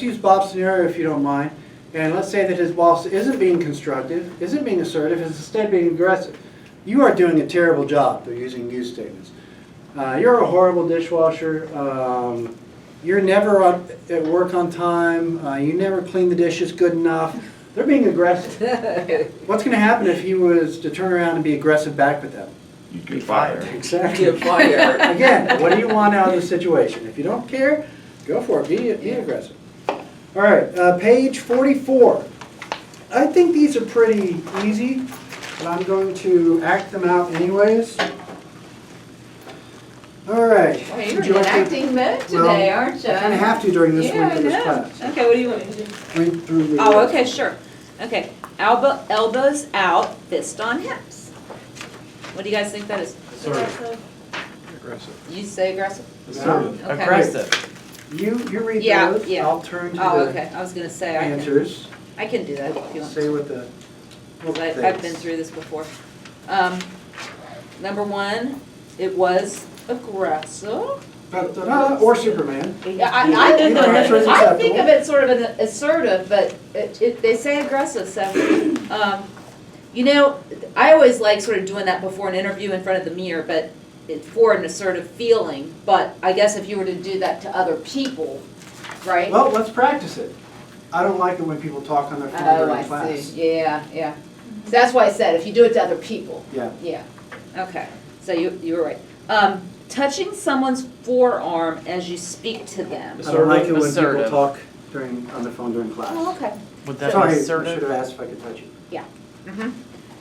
A: use Bob's scenario if you don't mind, and let's say that his boss isn't being constructive, isn't being assertive, is instead being aggressive. You are doing a terrible job. They're using you statements. You're a horrible dishwasher. You're never at work on time. You never clean the dishes good enough. They're being aggressive. What's going to happen if he was to turn around and be aggressive back with them?
I: You get fired.
A: Exactly.
H: Get fired.
A: Again, what do you want out of the situation? If you don't care, go for it. Be aggressive. All right, page 44. I think these are pretty easy, but I'm going to act them out anyways. All right.
B: Well, you're
A: Would you
B: in
A: like to-
B: acting mode today, aren't you?
A: I kind of have to during this
B: Yeah,
A: week
B: I
A: of this
B: know.
A: class.
D: Okay, what do you want me to do?
A: Read through the.
B: Oh, okay, sure. Okay, elbows out, fist on hips. What do you guys think that is?
C: Assertive.
F: Aggressive.
B: You say aggressive?
C: Assertive.
B: Okay.
E: Aggressive.
A: You read
B: Yeah,
A: those.
B: yeah.
A: I'll turn to
B: Oh,
A: the
B: okay, I was gonna say,
A: answers.
B: I can do that if you want.
A: Say what the.
B: Because I've been through this before. Number one, it was aggressive.
A: Da-da-da, or Superman.
B: Yeah,
A: Either answer is
B: I think
A: acceptable.
B: of it sort of an assertive, but they say aggressive, so. You know, I always like sort of doing that before an interview in front of the mirror, but for an assertive feeling. But I guess if you were to do that to other people, right?
A: Well, let's practice it. I don't like it when people talk on their phone
B: Oh,
A: during
B: I
A: class.
B: see, yeah, yeah. So that's why I said, if you do it to other people.
A: Yeah.
B: Yeah, okay, so you were right. Touching someone's forearm as you speak to them.
A: I don't like it when people
E: Assertive.
A: talk on their phone during class.
B: Oh, okay.
E: Would that
A: Sorry,
E: be
A: I should
E: assertive?
A: have asked if I could touch you.
B: Yeah. Mhm.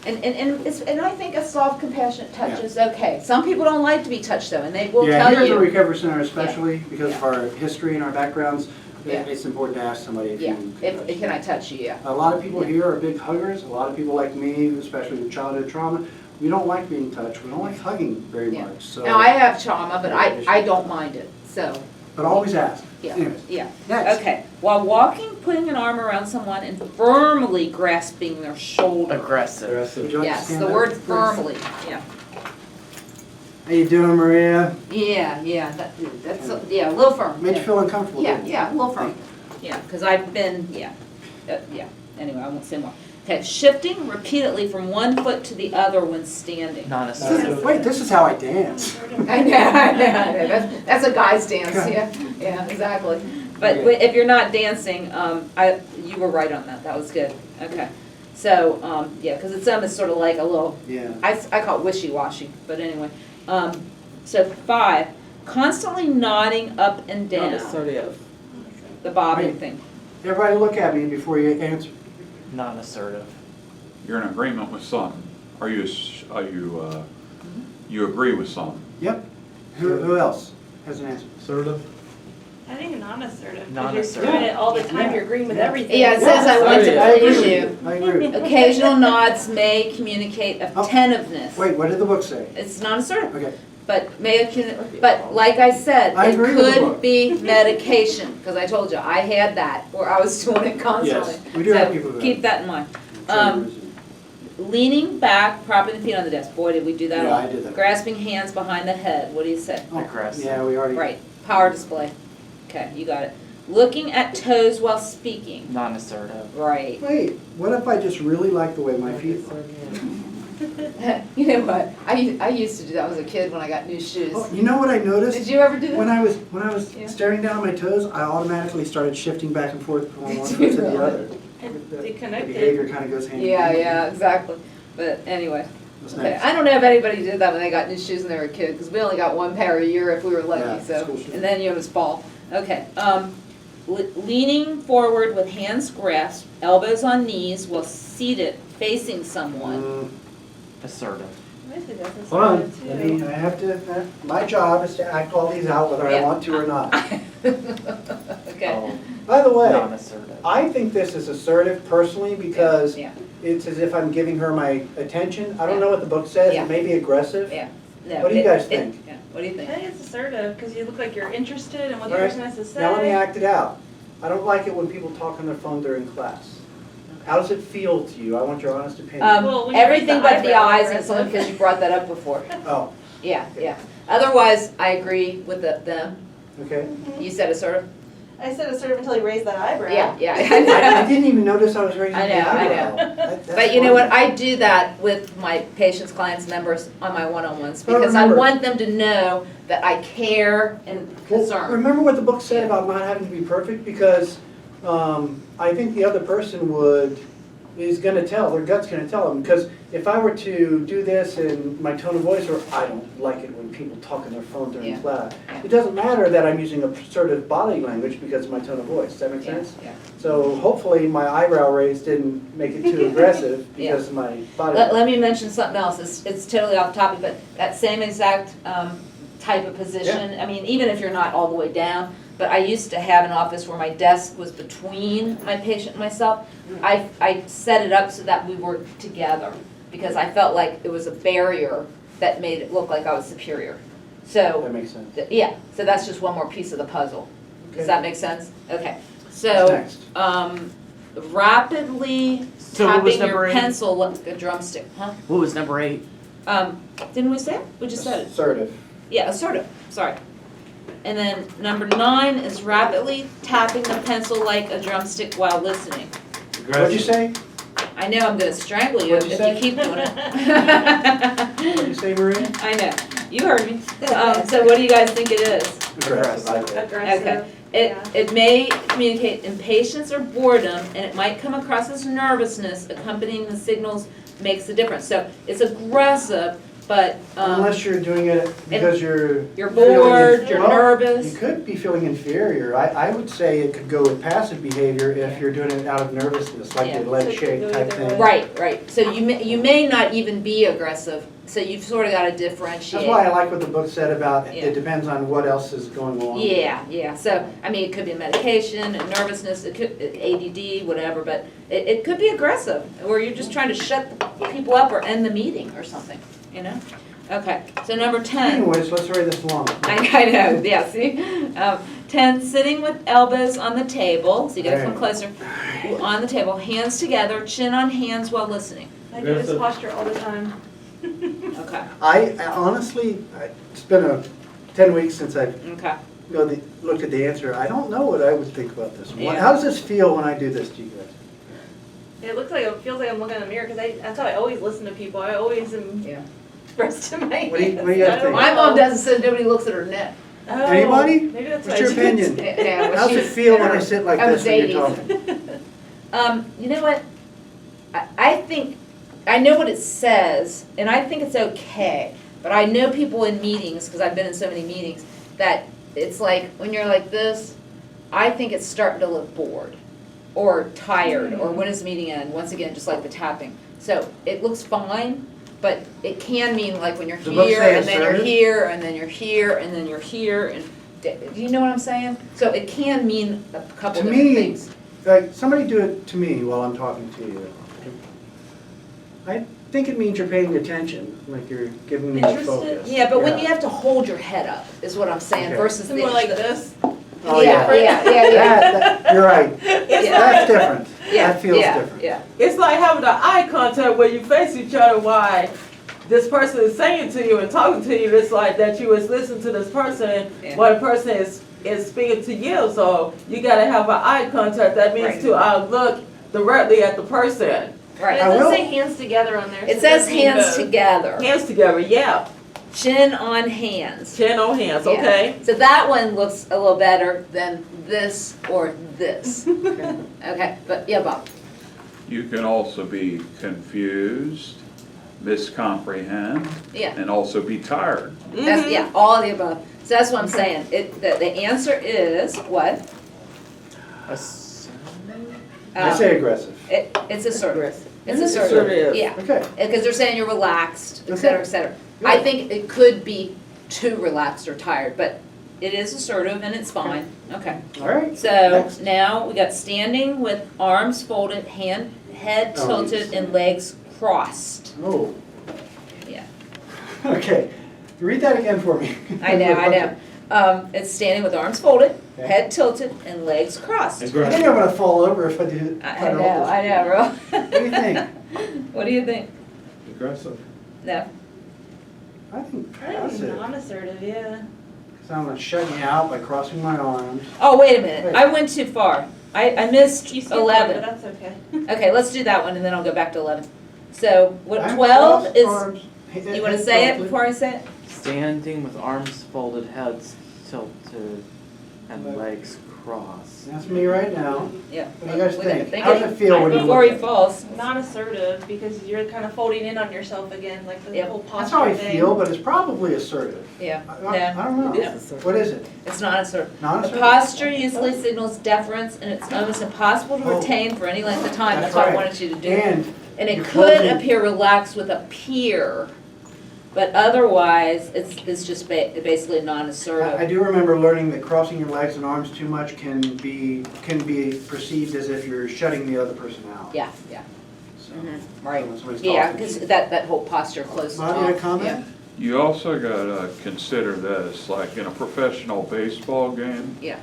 B: And I think a soft, compassionate touch is okay. Some people don't like to be touched though, and they will
A: Yeah,
B: tell
A: here at the
B: you.
A: Recovery Center especially, because of our history and our backgrounds,
B: Yeah.
A: it's important to ask somebody if
B: Yeah,
A: you
B: if, can I touch you, yeah.
A: A lot of people here are big huggers. A lot of people like me, especially with childhood trauma, we don't like being touched. We don't like hugging very
B: Yeah.
A: much. So,
B: Now, I have trauma, but I don't mind it, so,
A: but always ask.
B: yeah,
A: Anyways,
B: yeah.
A: next.
B: Okay, while walking, putting an arm around someone and firmly grasping their shoulder.
E: Aggressive.
A: Would you like to
B: Yes,
A: stand
B: the
A: up,
B: word
A: please?
B: firmly, yeah.
A: How you doing, Maria?
B: Yeah, that's, yeah, a little firm.
A: Made you
B: yeah.
A: feel uncomfortable?
B: Yeah,
A: didn't it?
B: yeah, a little firm. Yeah, because I've been, yeah, anyway, I won't say more. Okay, shifting repeatedly from one foot to the other when standing.
E: Non-assertive.
A: Wait, this is how I dance.
B: I know, that's a guy's dance, yeah, exactly. But
A: Okay.
B: if you're not dancing, you were right on that was good, okay. So, yeah, because it's almost sort of like a little,
A: Yeah.
B: I call it wishy-washy, but anyway. So 5, constantly nodding up and
H: Not
B: down,
H: assertive.
B: the bobbing
A: Right.
B: thing.
A: Everybody look at me before you answer.
E: Non-assertive.
I: You're in agreement with something. Are you, you agree with something?
A: Yep. Who else has an answer?
C: Assertive?
D: I think non-assertive, because
E: Non-assertive.
D: you're doing it all the time,
A: Yeah.
D: you're agreeing with
A: Yeah.
D: everything.
B: Yeah, it says I want to
H: I
B: please
A: agree.
B: you.
A: I agree.
B: Occasional nods may communicate
A: Oh.
B: attentiveness.
A: Wait, what did the book say?
B: It's not assertive,
A: Okay.
B: but but like I said,
A: I
B: it
A: agree with the
B: could
A: book.
B: be medication, because I told you, I had that, where I was doing it constantly.
A: Yes, we do have
B: So
A: people who have
B: keep that in mind. Leaning back, propping the feet on the desk, boy, did we do that
A: Yeah,
B: all.
A: I did that.
B: Grasping hands behind the head, what do you say?
A: Oh,
E: Aggressive.
A: Yeah, we already.
B: Right, power display. Okay, you got it. Looking at toes while speaking,
E: Non-assertive.
B: right.
A: Wait, what if I just really like the way my feet look?
B: You know what, I used to do that as a kid when I got new shoes.
A: Oh, you know what I noticed?
B: Did you ever do that?
A: When I was
B: Yeah.
A: staring down at my toes, I automatically started shifting back and forth from one
B: Did
A: foot
B: you
A: to the
B: really?
A: other.
D: And
A: The
D: they connected.
A: behavior kind of goes hand in
B: Yeah,
A: hand.
B: yeah, exactly. But anyway,
A: What's
B: okay.
A: next?
B: I don't know if anybody did that when they got new shoes when they were a kid, because we only got one pair a year if we were
A: Yeah,
B: lucky, so,
A: school shoes.
B: and then you almost fall. Okay, leaning forward with hands grasped, elbows on knees while seated facing someone.
E: Assertive.
D: I think that's
A: Hold on,
D: assertive,
A: I mean,
D: too.
A: I have to, my job is to act all these out whether I
B: Yeah.
A: want to or not.
B: Okay.
E: Oh,
A: By the way,
E: non-assertive.
A: I think this is assertive personally because
B: Yeah,
A: it's as if I'm giving her my attention. I don't know what the book says,
B: Yeah.
A: it may be aggressive.
B: yeah. No,
A: What do you guys
B: it-
A: think?
B: Yeah, what do you
D: I
B: think?
D: think it's assertive, because you look like you're interested in what the
A: All right.
D: person has to say.
A: Now let me act it out. I don't like it when people talk on their phone during class. How does it feel to you? I want your honest opinion.
D: Well, when you raise
B: Everything
D: the
B: but the
D: eyebrow,
B: eyes, and it's
D: aggressive.
B: only because you brought that up before.
A: Oh,
B: Yeah, yeah. Otherwise, I agree with them.
A: okay.
B: You said assertive?
J: I said assertive until he raised that eyebrow.
B: Yeah, yeah.
A: I didn't even notice I was raising
B: I
A: the
B: know, I
A: eyebrow.
B: know.
A: That's
B: But you know what,
A: funny.
B: I do that with my patients, clients, members on my one-on-ones,
A: Well,
B: because I
A: remember-
B: want them to know that I care and
A: Well,
B: concern.
A: remember what the book said about not having to be perfect? Because I think the other person is gonna tell, their gut's gonna tell them. Because if I were to do this in my tone of voice, or I don't like it when people talk on their phone during
B: Yeah.
A: class.
B: Yeah.
A: It doesn't matter that I'm using assertive body language because of my tone of voice. Does that make
B: Yeah,
A: sense?
B: yeah.
A: So hopefully my eyebrow raise didn't make it too aggressive
B: Yeah.
A: because of my body.
B: Let me mention something else, it's totally off topic, but that same exact type of position, I mean, even if you're not all the way down, but I used to have an office where my desk was between my patient and myself. I set it up so that we worked together, because I felt like it was a barrier that made it look like I was superior. So,
A: That makes sense.
B: yeah, so that's just one more piece of the puzzle. Does
A: Okay.
B: that make sense? Okay,
A: What's
B: so,
A: next?
E: So
B: rapidly
E: what was
B: tapping your
E: number 8?
B: pencil like a drumstick, huh?
E: What was number 8?
B: Didn't we say it? We just said it.
A: Assertive.
B: Yeah, assertive, sorry. And then number 9 is rapidly tapping the pencil like a drumstick while listening.
A: What'd you say?
B: I know I'm gonna strangle you
A: What'd you
B: if
A: say?
B: you keep doing it.
A: What'd you say, Maria?
B: I know, you heard me. So what do you guys think it is?
A: Aggressive. I did.
D: Aggressive.
B: It may communicate impatience or boredom, and it might come across as nervousness. Accompanying the signals makes a difference. So it's aggressive, but,
A: Unless you're doing it because you're.
B: you're
A: feeling
B: bored, you're
A: well,
B: nervous.
A: You could be feeling inferior. I would say it could go with passive behavior if you're doing it out of nervousness, like
B: Yeah.
A: the leg
D: So it could
A: shake
D: go
A: type
D: either
A: thing.
D: way.
B: Right. So you may not even be aggressive, so you've sort of got to differentiate.
A: That's why I like what the book said about
B: Yeah.
A: it depends on what else is going on.
B: Yeah, so, I mean, it could be medication, nervousness, it could, ADD, whatever, but it could be aggressive, where you're just trying to shut people up or end the meeting or something, you know? Okay, so number 10.
A: Anyways, let's hurry this along.
B: I know, yeah, see? 10, sitting with elbows on the table, so you gotta come
A: Right.
B: closer, on the table, hands together, chin on hands while listening.
D: I do this posture all the time.
B: Okay,
A: I honestly, it's been 10 weeks since I've
B: okay.
A: looked at the answer. I don't know what I would think about this one.
B: Yeah.
A: How does this feel when I do this to you guys?
D: It looks like, it feels like I'm looking in the mirror, because that's how I always listen to people. I always am
B: Yeah.
D: expressed in my
A: What do you
D: hands.
A: guys
D: I don't
A: think?
B: My
D: know.
B: mom doesn't say nobody looks at her neck.
D: Oh,
A: Anybody?
D: Maybe that's
A: What's
D: what
A: your
D: I do.
A: opinion?
B: Yeah, well,
A: How's it
B: she's-
A: feel when I sit like
B: I'm
A: this when you're
B: Zadie's.
A: talking?
B: You know what? I think, I know what it says, and I think it's okay, but I know people in meetings, because I've been in so many meetings, that it's like, when you're like this, I think it's starting to look bored, or tired, or when is the meeting end? Once again, just like the tapping. So it looks fine, but it can mean like when you're
A: Does the book
B: here,
A: say
B: and then you're
A: assertive?
B: here, and then you're here, and then you're here, and, do you know what I'm saying? So it can mean a couple
A: To
B: different
A: me,
B: things.
A: like, somebody do it to me while I'm talking to you. I think it means you're paying attention, like you're giving me the
D: Interested?
A: focus.
B: Yeah, but when you have to hold your head up, is what I'm saying,
A: Okay.
B: versus
D: It's more like
B: the.
D: this.
A: Oh,
B: Yeah,
A: You're right.
B: Yeah.
A: That's different.
B: Yeah,
A: That feels
B: yeah,
A: different.
B: Yeah,
H: It's like having the eye contact where you face each other while this person is saying to you and talking to you. It's like that you was listening to this person
B: Yeah.
H: while the person is speaking to you. So you gotta have an eye contact. That means
B: Right.
H: to look directly at the person.
D: But
B: right.
D: it
A: I
D: does
A: will-
D: say hands together on there.
B: It
D: so
B: says
D: does mean
B: hands
D: both.
B: together,
H: Hands together, yeah.
B: chin on hands.
H: Chin on hands,
B: Yeah.
H: okay?
B: So that one looks a little better than this or this. Okay, but, yeah, Bob.
I: You can also be confused, miscomprehend,
B: Yeah,
I: and also be tired.
B: that's, yeah, all of the above. So that's what I'm saying. The answer is what?
A: I say aggressive.
B: It's assertive. It's
H: It's
B: assertive,
H: assertive.
B: yeah.
A: Okay.
B: Because they're saying you're relaxed, et cetera, et cetera. I think it could be too relaxed or tired, but it is assertive and it's fine. Okay.
A: All right.
B: So
A: Next.
B: now we got standing with arms folded, head
A: Oh,
B: tilted,
A: yes.
B: and legs crossed.
A: Oh,
B: Yeah,
A: okay. Read that again for me.
B: I know. It's standing with arms folded,
A: Okay.
B: head tilted, and legs crossed.
A: I think I'm gonna fall over if I do.
B: I know, bro.
A: What do you think?
B: What do you think?
C: Aggressive.
B: No?
A: I think
D: I think it's
A: passive.
D: non-assertive, yeah.
A: So I'm gonna shut you out by crossing my arms.
B: Oh, wait a minute.
A: Wait.
B: I went too far. I missed
D: You skipped one, but
B: 11.
D: that's okay.
B: Okay, let's do that one and then I'll go back to 11. So, what,
A: I'm
B: 12
A: crossed
B: is,
A: arms,
B: you wanna say it
A: tilted.
B: before I say it?
E: Standing with arms folded, heads tilted, and legs crossed.
A: That's me right now.
B: Yeah.
A: What do you guys
B: We gotta
A: think? How does it feel when you
B: Before
A: look
B: he
A: at it?
B: falls.
D: Non-assertive, because you're kind of folding in on yourself again, like the
B: Yep.
D: whole posture
A: That's how I
D: thing.
A: feel, but it's probably assertive.
B: Yeah,
A: I
B: no,
A: don't know.
H: It is assertive.
A: What is it?
B: it's not assertive. The
A: Non-assertive?
B: posture usually signals deference and it's almost impossible to
A: Oh.
B: retain for any length of time.
A: That's
B: That's what I
A: right.
B: wanted you to do.
A: And
B: And it
A: you're
B: could
A: closing-
B: appear relaxed with a peer, but otherwise, it's just basically
A: I
B: non-assertive.
A: do remember learning that crossing your legs and arms too much can be perceived as if you're shutting the other person out.
B: Yeah,
A: So,
B: right.
A: when somebody's
B: Yeah,
A: talking to
B: because
A: you.
B: that whole posture closes off.
A: Bob, you had a comment?
I: You also gotta consider this, like in a professional baseball game,
B: Yeah,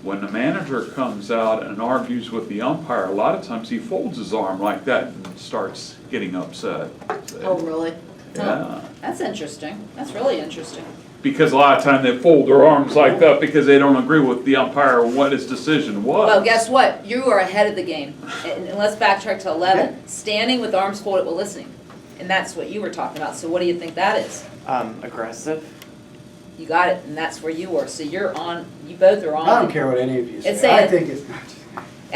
I: when the manager comes out and argues with the umpire, a lot of times he folds his arm like that and starts getting upset.
B: oh, really?
I: Yeah,
B: That's interesting. That's really interesting.
I: because a lot of time they fold their arms like that because they don't agree with the umpire or what his decision was.
B: Well, guess what? You are ahead of the game. And let's backtrack to 11. Standing with arms folded while listening. And that's what you were talking about. So what do you think that is?
E: Aggressive.
B: You got it, and that's where you were. So you're on, you both are on.
A: I don't care what any of you say.
B: It's
A: I
B: saying-
A: think it's not.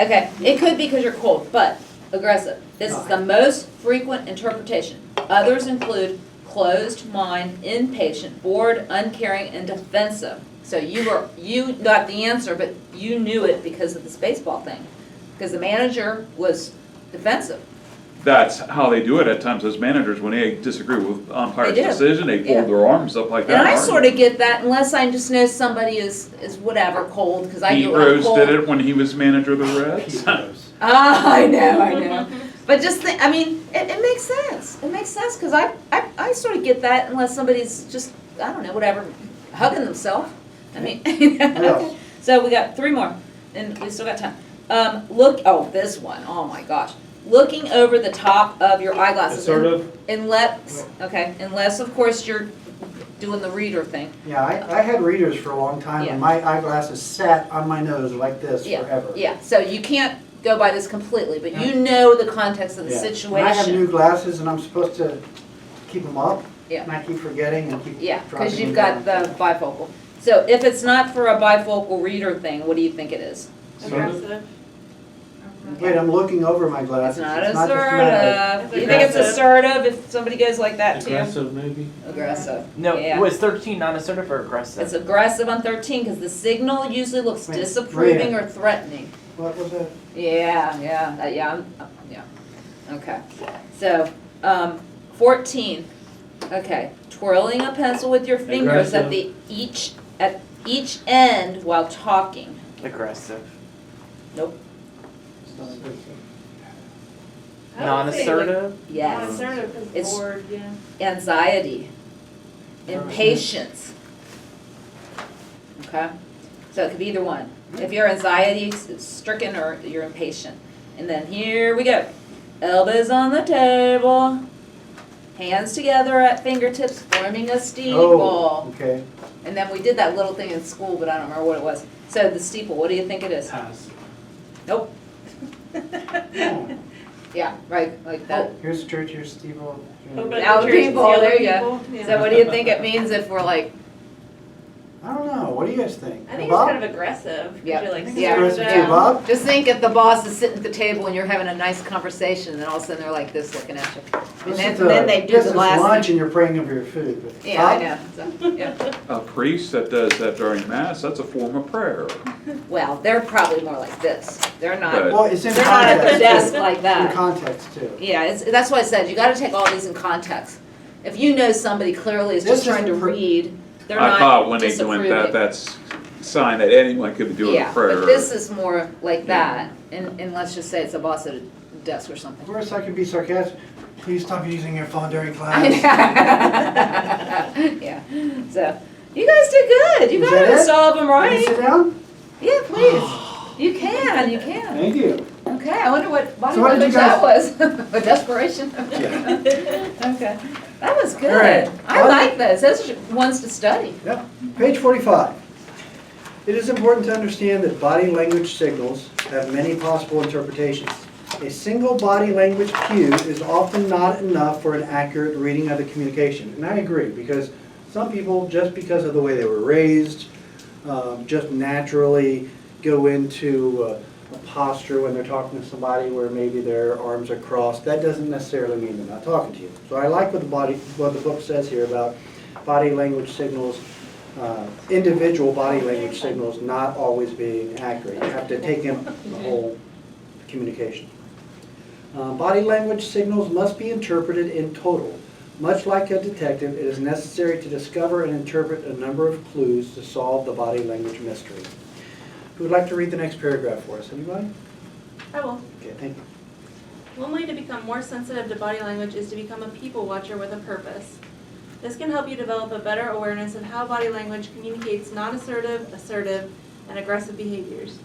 B: Okay, it could be because you're cold, but aggressive. This is the most frequent interpretation. Others include closed mind, impatient, bored, uncaring, and defensive. So you got the answer, but you knew it because of this baseball thing. Because the manager was defensive.
I: That's how they do it at times as managers, when they disagree with umpire's
B: They do.
I: decision, they
B: Yeah.
I: fold their arms up like that.
B: And I
I: and
B: sort
I: argue.
B: of get that unless I just know somebody is whatever, cold, because I
I: Pete
B: do. I'm
I: Rose
B: cold.
I: did it when he was manager of the Reds.
B: Ah, I know. But just think, I mean, it makes sense. It makes sense, because I sort of get that unless somebody's just, I don't know, whatever, hugging themselves. I mean, okay. So we got 3 more, and we still got time. This one, oh my gosh. Looking over the top of your eyeglasses.
C: Assertive?
B: Unless, of course, you're doing the reader thing.
A: Yeah, I had readers for a long time,
B: Yeah.
A: and my eyeglasses sat on my nose like this
B: Yeah,
A: forever.
B: yeah, so you can't go by this completely, but you know the context of the
A: Yeah.
B: situation.
A: And I have new glasses, and I'm supposed to keep them up.
B: Yeah.
A: And I keep forgetting and keep
B: Yeah,
A: dropping
B: because you've
A: them
B: got
A: down.
B: the bifocal. So if it's not for a bifocal reader thing, what do you think it is?
D: Aggressive.
A: Wait, I'm looking over my
B: It's
A: glasses.
B: not
A: just a matter
B: assertive. You think it's assertive if somebody goes like that to you?
C: Aggressive, maybe?
B: Aggressive.
E: No,
B: Yeah.
E: was 13 non-assertive or aggressive?
B: It's aggressive on 13 because the signal usually looks
A: Wait,
B: disapproving
A: Maria.
B: or threatening.
A: What was that?
B: Yeah. Okay. So, 14. Okay. Twirling a pencil with your fingers at each end while talking.
E: Aggressive.
B: Nope.
A: It's not a good thing.
D: I would say, like,
E: Non-assertive?
B: Yes.
D: non-assertive, 'cause
B: It's-
D: bored, yeah.
B: Anxiety. Impatience. Okay? So it could be either one. If you're anxiety stricken or you're impatient. And then here we go. Elbows on the table. Hands together at fingertips, forming a steeple.
A: Oh, okay.
B: And then we did that little thing in school, but I don't remember what it was. So the steeple, what do you think it is?
C: Pass.
B: Nope.
A: Oh.
B: Yeah, right, like that.
A: Here's church, here's steeple.
D: Open up
B: Now
D: the
B: the
D: church,
B: people,
D: see other
B: there you go.
D: people. Yeah.
B: So what do you think it means if we're like,
A: I don't know, what do you guys think?
D: I think
A: Bob?
D: it's kind of aggressive, 'cause
B: Yeah.
D: you're
A: I
D: like
A: think
B: Yeah.
A: it's
D: staring
A: aggressive too,
D: down.
A: Bob?
B: just think if the boss is sitting at the table and you're having a nice conversation, and then all of a sudden they're like this looking at you. And then they do
A: This
B: the
A: is
B: last
A: lunch
B: thing.
A: and you're praying over your food. But
B: Yeah, I
A: Bob?
B: know, so, yeah.
I: A priest that does that during mass, that's a form of prayer.
B: Well, they're probably more like this. They're not,
I: But-
A: Well, it's in
B: they're not at the
A: context.
B: desk like
A: In
B: that.
A: context too.
B: Yeah, that's why I said, you gotta take all these in context. If you know somebody clearly is just
A: This
B: trying to
A: isn't for-
B: read, they're
I: I
B: not
I: thought when they doing
B: disapproving.
I: that, that's a sign that anyone could be doing a
B: Yeah,
I: prayer.
B: but this is more like that, and let's just say it's a boss at a desk or
A: Of
B: something.
A: course, I can be sarcastic. Please stop using your phone during
B: Yeah,
A: class.
B: so, you guys did good, you
A: Is
B: got
A: that
B: to
A: it?
B: solve them
A: Can you
B: right.
A: sit down?
B: Yeah, please, you can.
A: Thank you.
B: Okay, I wonder what body
A: So what did
B: language
A: you
B: that
A: guys-
B: was, a desperation? Okay, that was good.
A: All right.
B: I like those, those are ones to study.
A: Yep. Page 45. It is important to understand that body language signals have many possible interpretations. A single body language cue is often not enough for an accurate reading of the communication. And I agree, because some people, just because of the way they were raised, just naturally go into a posture when they're talking to somebody where maybe their arms are crossed. That doesn't necessarily mean they're not talking to you. So I like what the book says here about body language signals, individual body language signals not always being accurate. You have to take in the whole communication. Body language signals must be interpreted in total. Much like a detective, it is necessary to discover and interpret a number of clues to solve the body language mystery. Who would like to read the next paragraph for us? Anybody?
D: I will.
A: Okay, thank you.
D: One way to become more sensitive to body language is to become a people watcher with a purpose. This can help you develop a better awareness of how body language communicates non-assertive, assertive, and aggressive behaviors.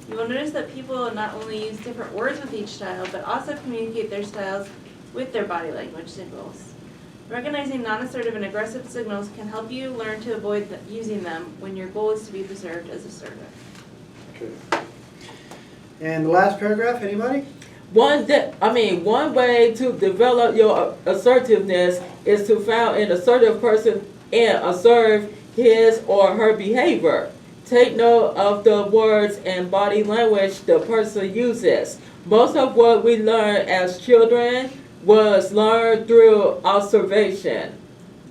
D: You will notice that people not only use different words with each style, but also communicate their styles with their body language signals. Recognizing non-assertive and aggressive signals can help you learn to avoid using them when your goal is to be preserved as assertive.
A: Okay. And the last paragraph, anybody?
H: One way to develop your assertiveness is to find an assertive person and observe his or her behavior. Take note of the words and body language the person uses. Most of what we learn as children was learned through observation.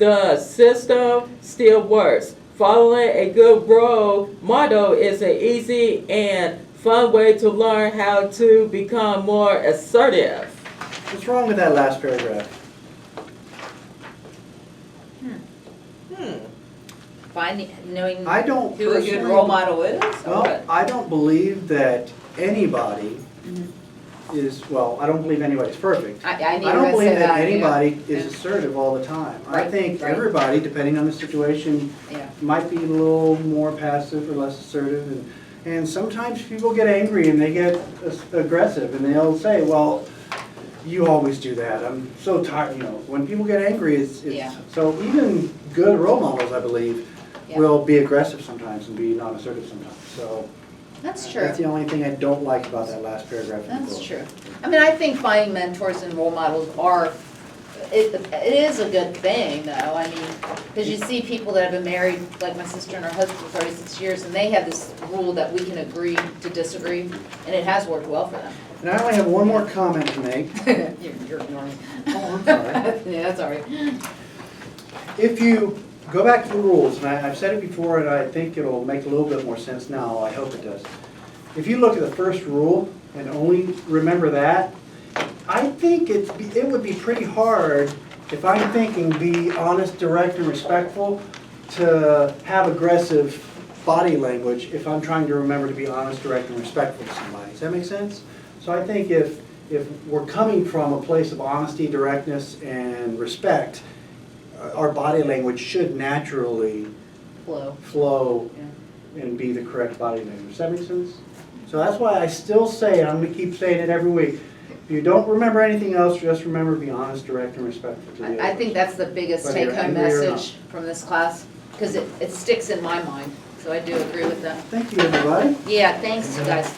H: the system still works. Following a good role model is an easy and fun way to learn how to become more assertive.
A: What's wrong with that last paragraph?
B: Knowing
A: I don't
B: who a good
A: personally-
B: role model is, or
A: Well,
B: what?
A: I don't believe that anybody is, well, I don't believe anybody's perfect.
B: I knew you
A: I
B: were
A: don't
B: gonna
A: believe
B: say
A: that
B: that, yeah.
A: anybody is
B: Yeah.
A: assertive all the time. I
B: Right,
A: think
B: right.
A: everybody, depending on the situation,
B: Yeah.
A: might be a little more passive or less assertive. And sometimes people get angry and they get aggressive and they'll say, well, you always do that. I'm so tired, you know, when people get angry,
B: Yeah.
A: so even good role models, I believe,
B: Yeah.
A: will be aggressive sometimes and be non-assertive sometimes. So
B: That's true.
A: that's the only thing I don't like about that last paragraph. in the
B: That's
A: book.
B: true. I mean, I think finding mentors and role models it is a good thing, though. I mean, because you see people that have been married, like my sister and her husband for 36 years, and they have this rule that we can agree to disagree, and it has worked well for them.
A: And I only have one more comment to make.
B: You're ignoring.
A: Oh, I'm sorry.
B: Yeah, that's all right.
A: If you go back to the rules, and I've said it before, and I think it'll make a little bit more sense now, I hope it does. If you look at the first rule and only remember that, I think it would be pretty hard, if I'm thinking be honest, direct, and respectful, to have aggressive body language if I'm trying to remember to be honest, direct, and respectful to somebody. Does that make sense? So I think if we're coming from a place of honesty, directness, and respect, our body language should naturally flow and be the correct body language. Does that make sense? So that's why I still say, I'm going to keep saying it every week, if you don't remember anything else, just remember to be honest, direct, and respectful to the other
B: I think that's the biggest
A: Whether you're
B: take-home
A: angry or
B: message from this class, because it sticks in my mind, so I do agree with that.
A: Thank you, everybody.
B: Yeah, thanks, you guys.